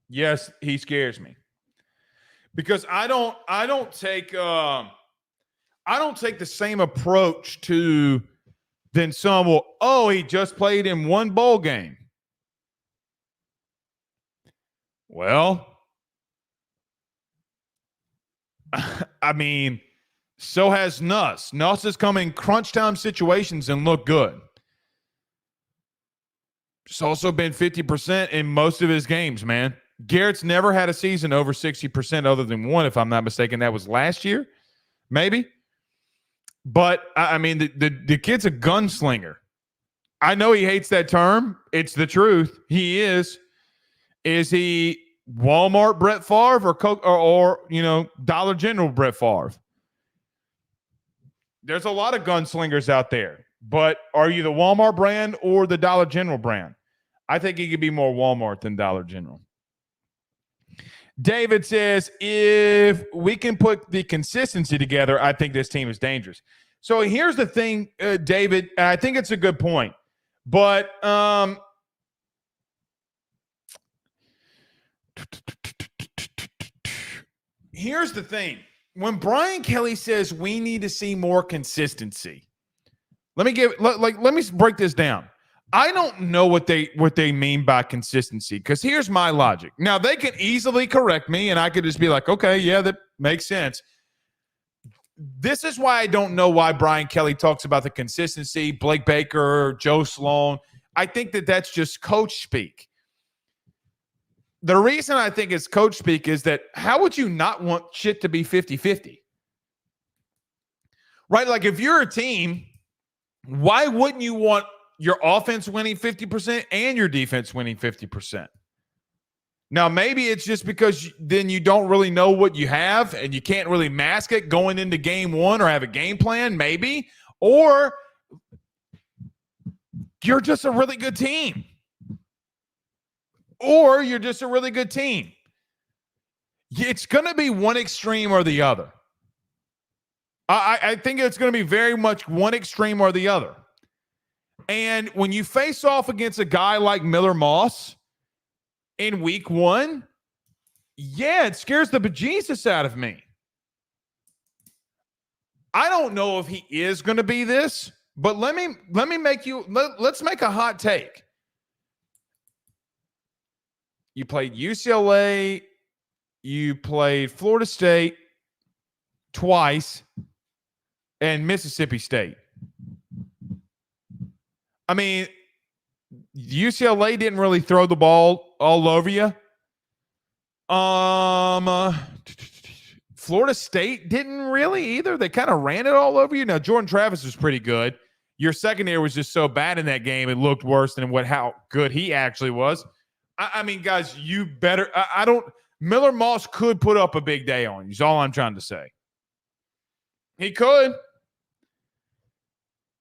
S1: Yes, he scares me. Because I don't take the same approach to than some will, he just played in one bowl game. Well, I mean, so has Nuss. Nuss has come in crunch time situations and looked good. It's also been 50% in most of his games, man. Garrett's never had a season over 60% other than one, if I'm not mistaken. That was last year, maybe. But, I mean, the kid's a gunslinger. I know he hates that term. It's the truth. He is. Is he Walmart Brett Favre or Dollar General Brett Favre? There's a lot of gunslingers out there. But are you the Walmart brand or the Dollar General brand? I think he could be more Walmart than Dollar General. David says, if we can put the consistency together, I think this team is dangerous. So here's the thing, David, and I think it's a good point. But here's the thing. When Brian Kelly says we need to see more consistency, let me break this down. I don't know what they mean by consistency, because here's my logic. Now, they can easily correct me, and I could just be like, okay, yeah, that makes sense. This is why I don't know why Brian Kelly talks about the consistency, Blake Baker, Joe Sloan. I think that that's just coach speak. The reason I think it's coach speak is that how would you not want shit to be 50-50? Right? Like, if you're a team, why wouldn't you want your offense winning 50% and your defense winning 50%? Now, maybe it's just because then you don't really know what you have and you can't really mask it going into game one or have a game plan, maybe. Or you're just a really good team. Or you're just a really good team. It's going to be one extreme or the other. I think it's going to be very much one extreme or the other. And when you face off against a guy like Miller Moss in week one, yeah, it scares the bejesus out of me. I don't know if he is going to be this, but let's make a hot take. You played UCLA, you played Florida State twice, and Mississippi State. I mean, UCLA didn't really throw the ball all over you. Florida State didn't really either. They kind of ran it all over you. Now, Jordan Travis was pretty good. Your secondary was just so bad in that game, it looked worse than how good he actually was. I mean, guys, you better – Miller Moss could put up a big day on you is all I'm trying to say. He could.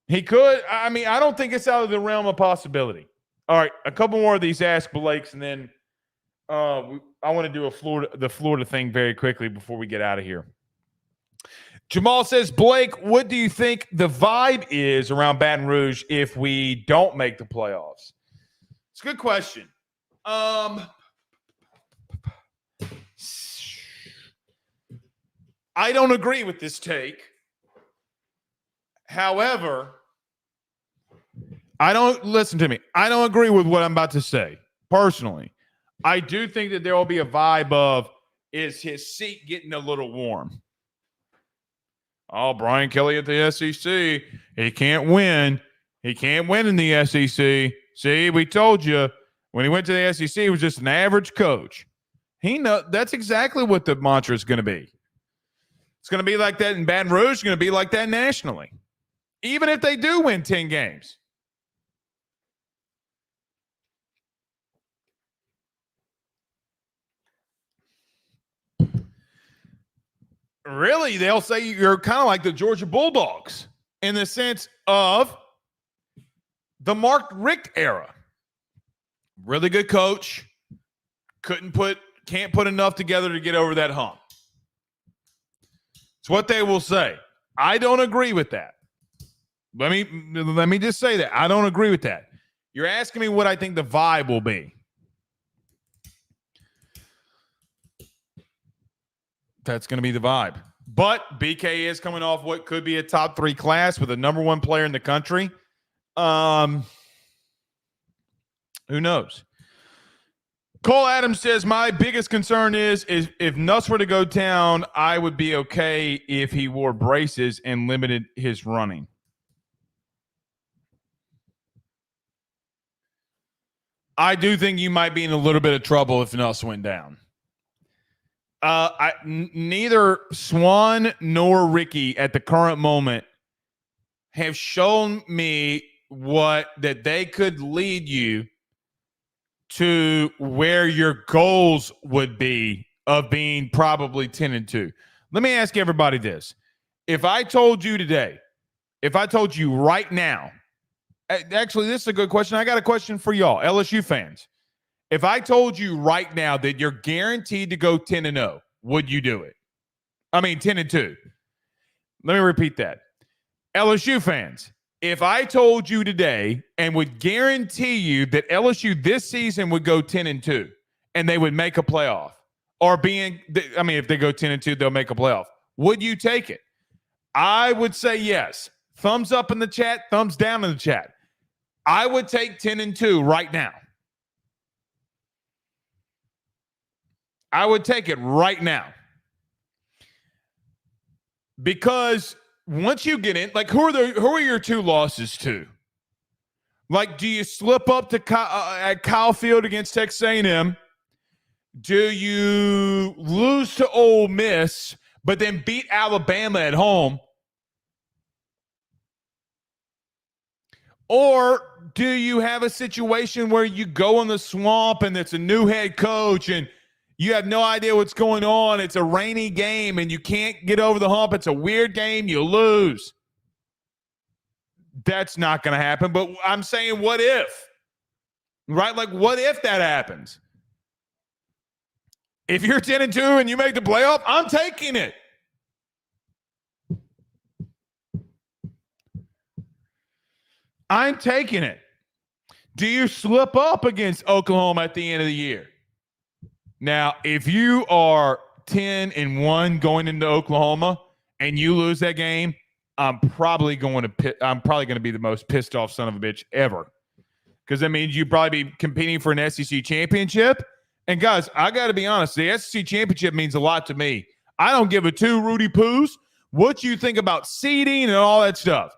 S1: He could. I mean, I don't think it's out of the realm of possibility. All right, a couple more of these Ask Blakes, and then I want to do the Florida thing very quickly before we get out of here. Jamal says, Blake, what do you think the vibe is around Baton Rouge if we don't make the playoffs? It's a good question. I don't agree with this take. However, I don't agree with what I'm about to say. Personally, I do think that there will be a vibe of, is his seat getting a little warm? Oh, Brian Kelly at the SEC. He can't win. He can't win in the SEC. See, we told you when he went to the SEC, he was just an average coach. That's exactly what the mantra is going to be. It's going to be like that in Baton Rouge. It's going to be like that nationally. Even if they do win 10 games. Really, they'll say you're kind of like the Georgia Bulldogs in the sense of the Mark Richt era. Really good coach. Can't put enough together to get over that hump. It's what they will say. I don't agree with that. Let me just say that. I don't agree with that. You're asking me what I think the vibe will be. That's going to be the vibe. But BK is coming off what could be a top 3 class with a number 1 player in the country. Who knows? Cole Adams says, my biggest concern is if Nuss were to go down, I would be okay if he wore braces and limited his running. I do think you might be in a little bit of trouble if Nuss went down. Neither Swan nor Ricky at the current moment have shown me that they could lead you to where your goals would be of being probably 10-2. Let me ask everybody this. If I told you right now, actually, this is a good question. I got a question for y'all, LSU fans. If I told you right now that you're guaranteed to go 10-0, would you do it? I mean, 10-2. Let me repeat that. LSU fans, if I told you today and would guarantee you that LSU this season would go 10-2 and they would make a playoff, if they go 10-2, they'll make a playoff. Would you take it? I would say yes. Thumbs up in the chat, thumbs down in the chat. I would take 10-2 right now. I would take it right now. Because once you get in, like, who are your two losses to? Like, do you slip up to at Kyle Field against Texas A&M? Do you lose to Ole Miss, but then beat Alabama at home? Or do you have a situation where you go in the swamp and it's a new head coach and you have no idea what's going on? It's a rainy game and you can't get over the hump. It's a weird game. You lose. That's not going to happen. But I'm saying, what if? Right? Like, what if that happens? If you're 10-2 and you make the playoff, I'm taking it. I'm taking it. Do you slip up against Oklahoma at the end of the year? Now, if you are 10-1 going into Oklahoma and you lose that game, I'm probably going to be the most pissed off son of a bitch ever. Because that means you'd probably be competing for an SEC championship. And guys, I got to be honest, the SEC championship means a lot to me. I don't give a two Rudy Poos what you think about seeding and all that stuff.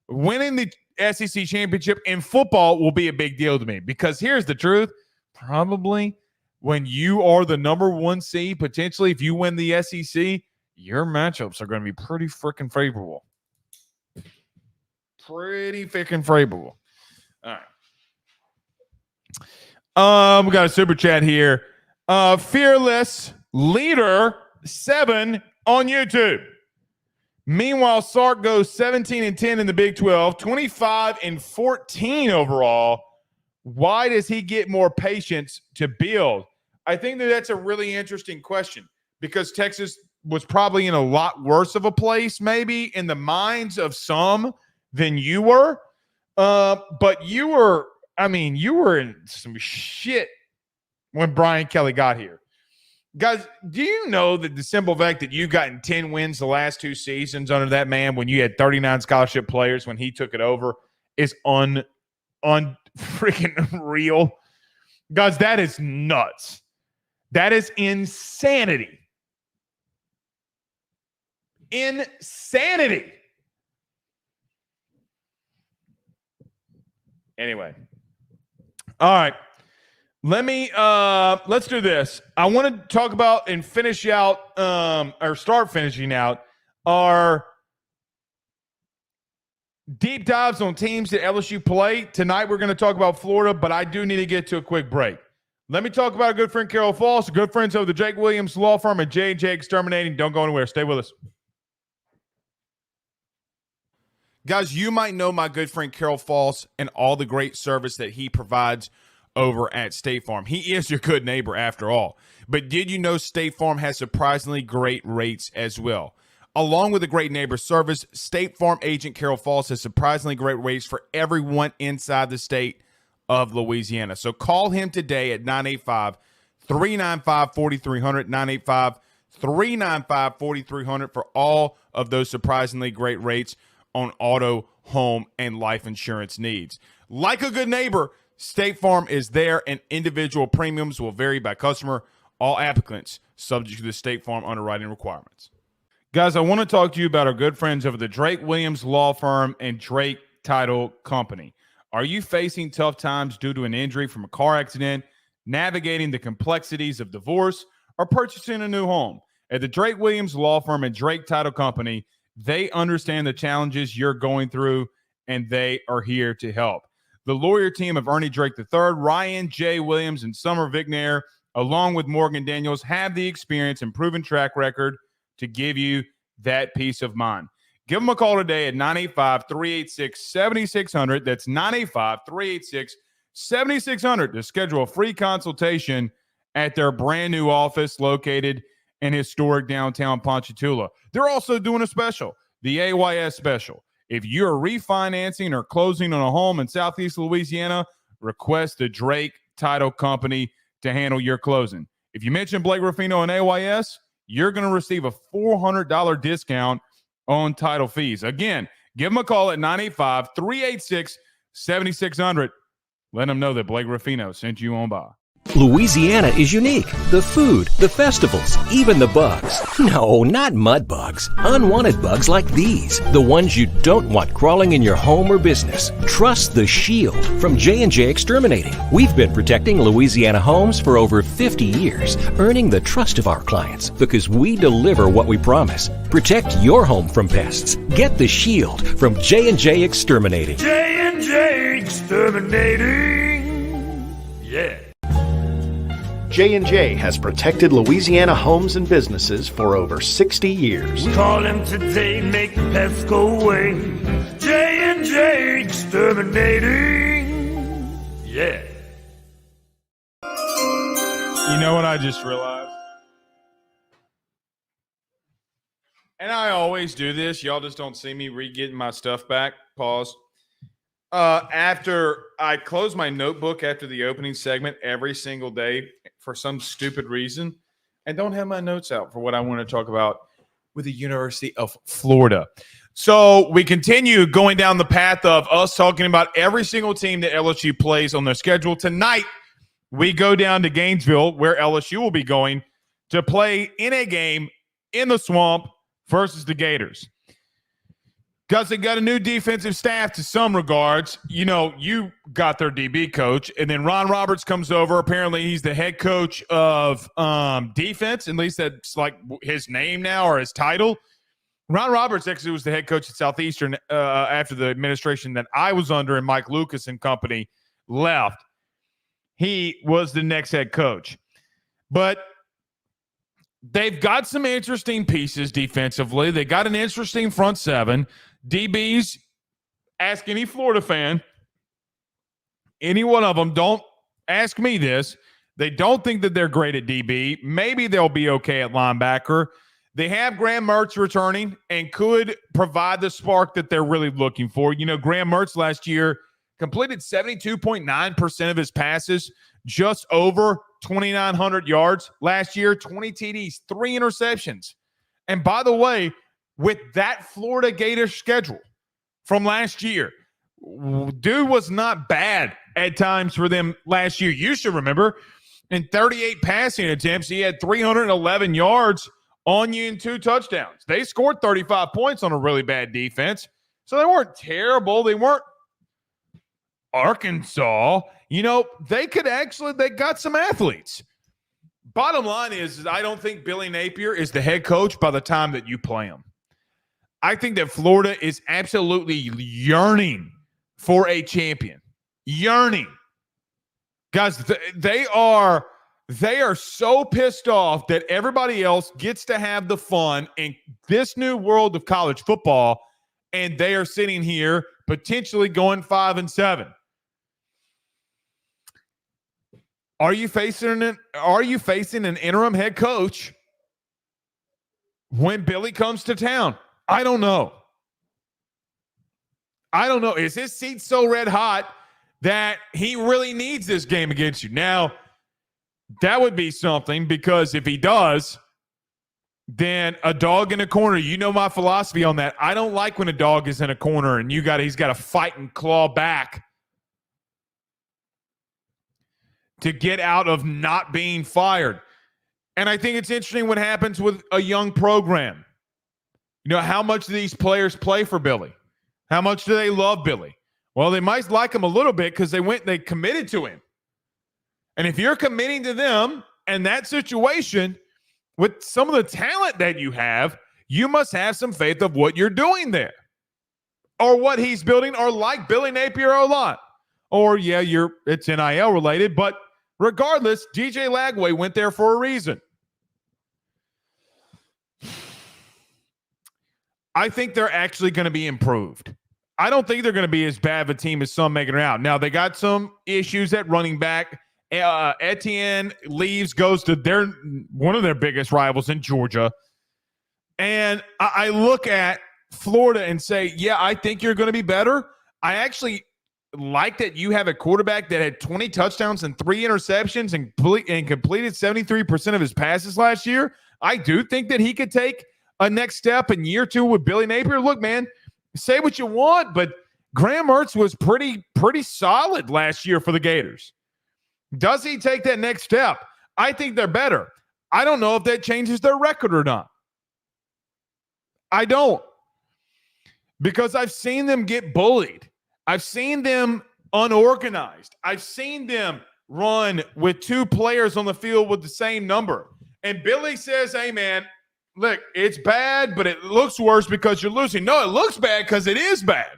S1: Winning the SEC championship in football will be a big deal to me, because here's the truth. Probably when you are the number one seed, potentially if you win the SEC, your matchups are going to be pretty freaking favorable. Pretty freaking favorable. All right. We got a super chat here. Fearless Leader 7 on YouTube. Meanwhile, Sark goes 17-10 in the Big 12, 25-14 overall. Why does he get more patience to build? I think that's a really interesting question, because Texas was probably in a lot worse of a place, maybe in the minds of some, than you were. But you were in some shit when Brian Kelly got here. Guys, do you know that the simple fact that you've gotten 10 wins the last 2 seasons under that man, when you had 39 scholarship players when he took it over, is freaking real? Guys, that is nuts. That is insanity. Insanity. Anyway. All right. Let's do this. I want to talk about and finish out, or start finishing out our deep dives on teams that LSU play. Tonight we're going to talk about Florida, but I do need to get to a quick break. Let me talk about our good friend Carol Falls, good friends of the Drake Williams Law Firm and J&J Exterminating. Don't go anywhere. Stay with us. Guys, you might know my good friend Carol Falls and all the great service that he provides over at State Farm. He is your good neighbor after all. But did you know State Farm has surprisingly great rates as well? Along with a great neighbor service, State Farm agent Carol Falls has surprisingly great rates for everyone inside the state of Louisiana. So call him today at 985-395-4300, 985-395-4300 for all of those surprisingly great rates on auto, home, and life insurance needs. Like a good neighbor, State Farm is there, and individual premiums will vary by customer. All applicants subject to the State Farm underwriting requirements. Guys, I want to talk to you about our good friends over the Drake Williams Law Firm and Drake Title Company. Are you facing tough times due to an injury from a car accident, navigating the complexities of divorce, or purchasing a new home? At the Drake Williams Law Firm and Drake Title Company, they understand the challenges you're going through, and they are here to help. The lawyer team of Ernie Drake III, Ryan J. Williams, and Summer Vignair, along with Morgan Daniels, have the experience and proven track record to give you that peace of mind. Give them a call today at 985-386-7600. That's 985-386-7600 to schedule a free consultation at their brand new office located in historic downtown Ponchatoula. They're also doing a special, the AYS special. If you're refinancing or closing on a home in Southeast Louisiana, request the Drake Title Company to handle your closing. If you mention Blake Ruffino and AYS, you're going to receive a $400 discount on title fees. Again, give them a call at 985-386-7600. 7600. Let them know that Blake Ruffino sent you on by.
S3: Louisiana is unique. The food, the festivals, even the bugs. No, not mud bugs. Unwanted bugs like these. The ones you don't want crawling in your home or business. Trust the Shield from J&J Exterminating. We've been protecting Louisiana homes for over 50 years, earning the trust of our clients because we deliver what we promise. Protect your home from pests. Get the Shield from J&J Exterminating.
S4: J&J Exterminating. Yeah.
S5: J&J has protected Louisiana homes and businesses for over 60 years.
S4: Call him today, make the pests go away. J&J Exterminating. Yeah.
S1: You know what I just realized? And I always do this. Y'all just don't see me re-getting my stuff back. Pause. After I close my notebook after the opening segment every single day for some stupid reason, and don't have my notes out for what I want to talk about with the University of Florida. So we continue going down the path of us talking about every single team that LSU plays on their schedule. Tonight, we go down to Gainesville, where LSU will be going to play in a game in the Swamp versus the Gators. Because they got a new defensive staff to some regards. You know, you got their DB coach, and then Ron Roberts comes over. Apparently, he's the head coach of defense. At least that's like his name now or his title. Ron Roberts actually was the head coach at Southeastern after the administration that I was under and Mike Lucas and company left. He was the next head coach. But they've got some interesting pieces defensively. They got an interesting front seven. DBs, ask any Florida fan, any one of them, don't ask me this. They don't think that they're great at DB. Maybe they'll be okay at linebacker. They have Graham Mertz returning and could provide the spark that they're really looking for. You know, Graham Mertz last year completed 72.9% of his passes, just over 2,900 yards. Last year, 20 TDs, 3 interceptions. And by the way, with that Florida Gators schedule from last year, dude was not bad at times for them last year. You should remember, in 38 passing attempts, he had 311 yards on you and 2 touchdowns. They scored 35 points on a really bad defense. So they weren't terrible. They weren't Arkansas. You know, they got some athletes. Bottom line is I don't think Billy Napier is the head coach by the time that you play him. I think that Florida is absolutely yearning for a champion. Yearning. Guys, they are so pissed off that everybody else gets to have the fun in this new world of college football, and they are sitting here potentially going 5-7. Are you facing an interim head coach when Billy comes to town? I don't know. Is his seat so red hot that he really needs this game against you? Now, that would be something, because if he does, then a dog in a corner. You know my philosophy on that. I don't like when a dog is in a corner and he's got to fight and claw back to get out of not being fired. And I think it's interesting what happens with a young program. You know, how much do these players play for Billy? How much do they love Billy? Well, they might like him a little bit because they committed to him. And if you're committing to them and that situation with some of the talent that you have, you must have some faith of what you're doing there or what he's building, or like Billy Napier a lot. Or, yeah, it's NIL related, but regardless, DJ Lagway went there for a reason. I think they're actually going to be improved. I don't think they're going to be as bad of a team as some making it out. Now, they got some issues at running back. Etienne leaves, goes to one of their biggest rivals in Georgia. And I look at Florida and say, yeah, I think you're going to be better. I actually like that you have a quarterback that had 20 touchdowns and 3 interceptions and completed 73% of his passes last year. I do think that he could take a next step in year 2 with Billy Napier. Look, man, say what you want, but Graham Mertz was pretty solid last year for the Gators. Does he take that next step? I think they're better. I don't know if that changes their record or not. I don't. Because I've seen them get bullied. I've seen them unorganized. I've seen them run with 2 players on the field with the same number. And Billy says, hey, man, look, it's bad, but it looks worse because you're losing. No, it looks bad because it is bad.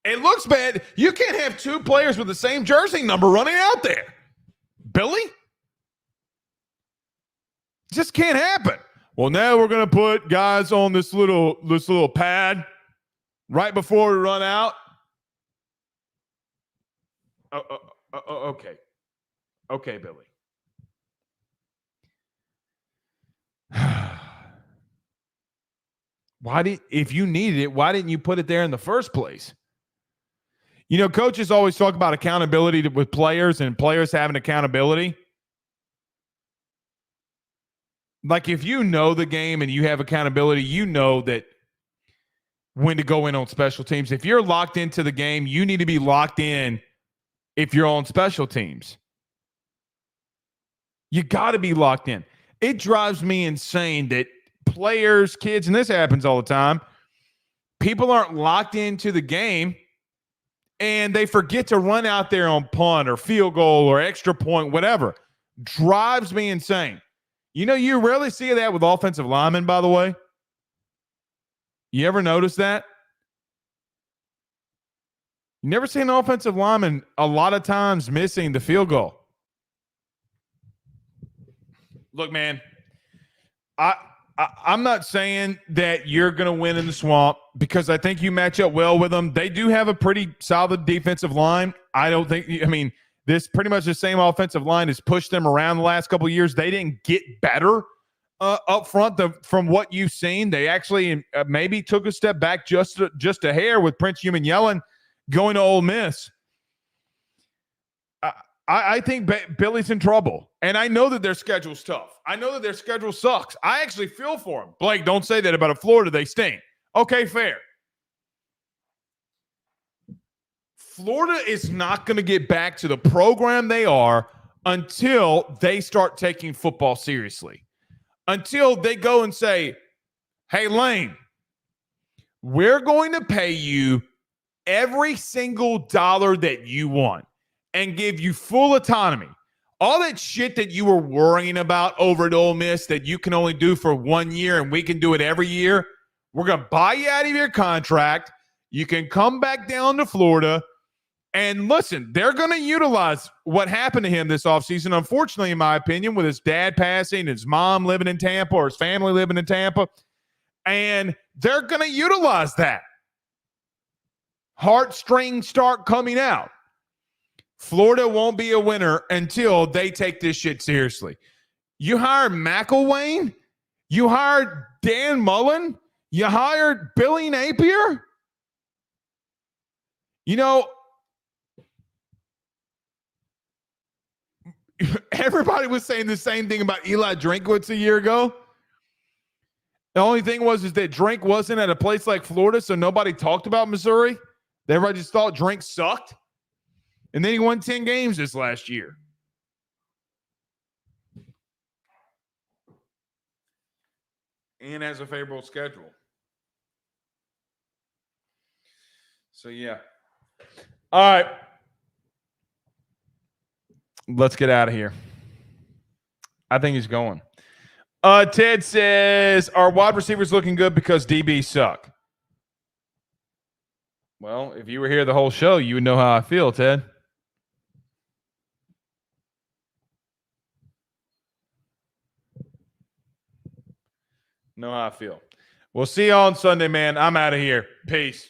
S1: It looks bad. You can't have 2 players with the same jersey number running out there. Billy? Just can't happen. Well, now we're going to put guys on this little pad right before we run out. Okay. Okay, Billy. If you needed it, why didn't you put it there in the first place? You know, coaches always talk about accountability with players and players having accountability. Like if you know the game and you have accountability, you know that when to go in on special teams. If you're locked into the game, you need to be locked in if you're on special teams. You got to be locked in. It drives me insane that players, kids, and this happens all the time, people aren't locked into the game and they forget to run out there on punt or field goal or extra point, whatever. Drives me insane. You know, you rarely see that with offensive linemen, by the way. You ever notice that? You never see an offensive lineman a lot of times missing the field goal. Look, man, I'm not saying that you're going to win in the swamp because I think you match up well with them. They do have a pretty solid defensive line. This pretty much the same offensive line has pushed them around the last couple of years. They didn't get better up front from what you've seen. They actually maybe took a step back just a hair with Prince Human Yellen going to Ole Miss. I think Billy's in trouble. And I know that their schedule's tough. I know that their schedule sucks. I actually feel for them. Blake, don't say that about Florida. They stink. Okay, fair. Florida is not going to get back to the program they are until they start taking football seriously. Until they go and say, hey, Lane, we're going to pay you every single dollar that you want and give you full autonomy. All that shit that you were worrying about over at Ole Miss that you can only do for 1 year and we can do it every year, we're going to buy you out of your contract. You can come back down to Florida. And listen, they're going to utilize what happened to him this offseason. Unfortunately, in my opinion, with his dad passing, his mom living in Tampa, or his family living in Tampa. And they're going to utilize that. Heartstrings start coming out. Florida won't be a winner until they take this shit seriously. You hired McElwain. You hired Dan Mullen. You hired Billy Napier. You know, everybody was saying the same thing about Eli Drinkwitz a year ago. The only thing is that Drink wasn't at a place like Florida, so nobody talked about Missouri. Everybody just thought Drink sucked. And then he won 10 games this last year. And has a favorable schedule. So, yeah. All right. Let's get out of here. I think he's going. Ted says, are wide receivers looking good because DBs suck? Well, if you were here the whole show, you would know how I feel, Ted. Know how I feel. We'll see you on Sunday, man. I'm out of here. Peace.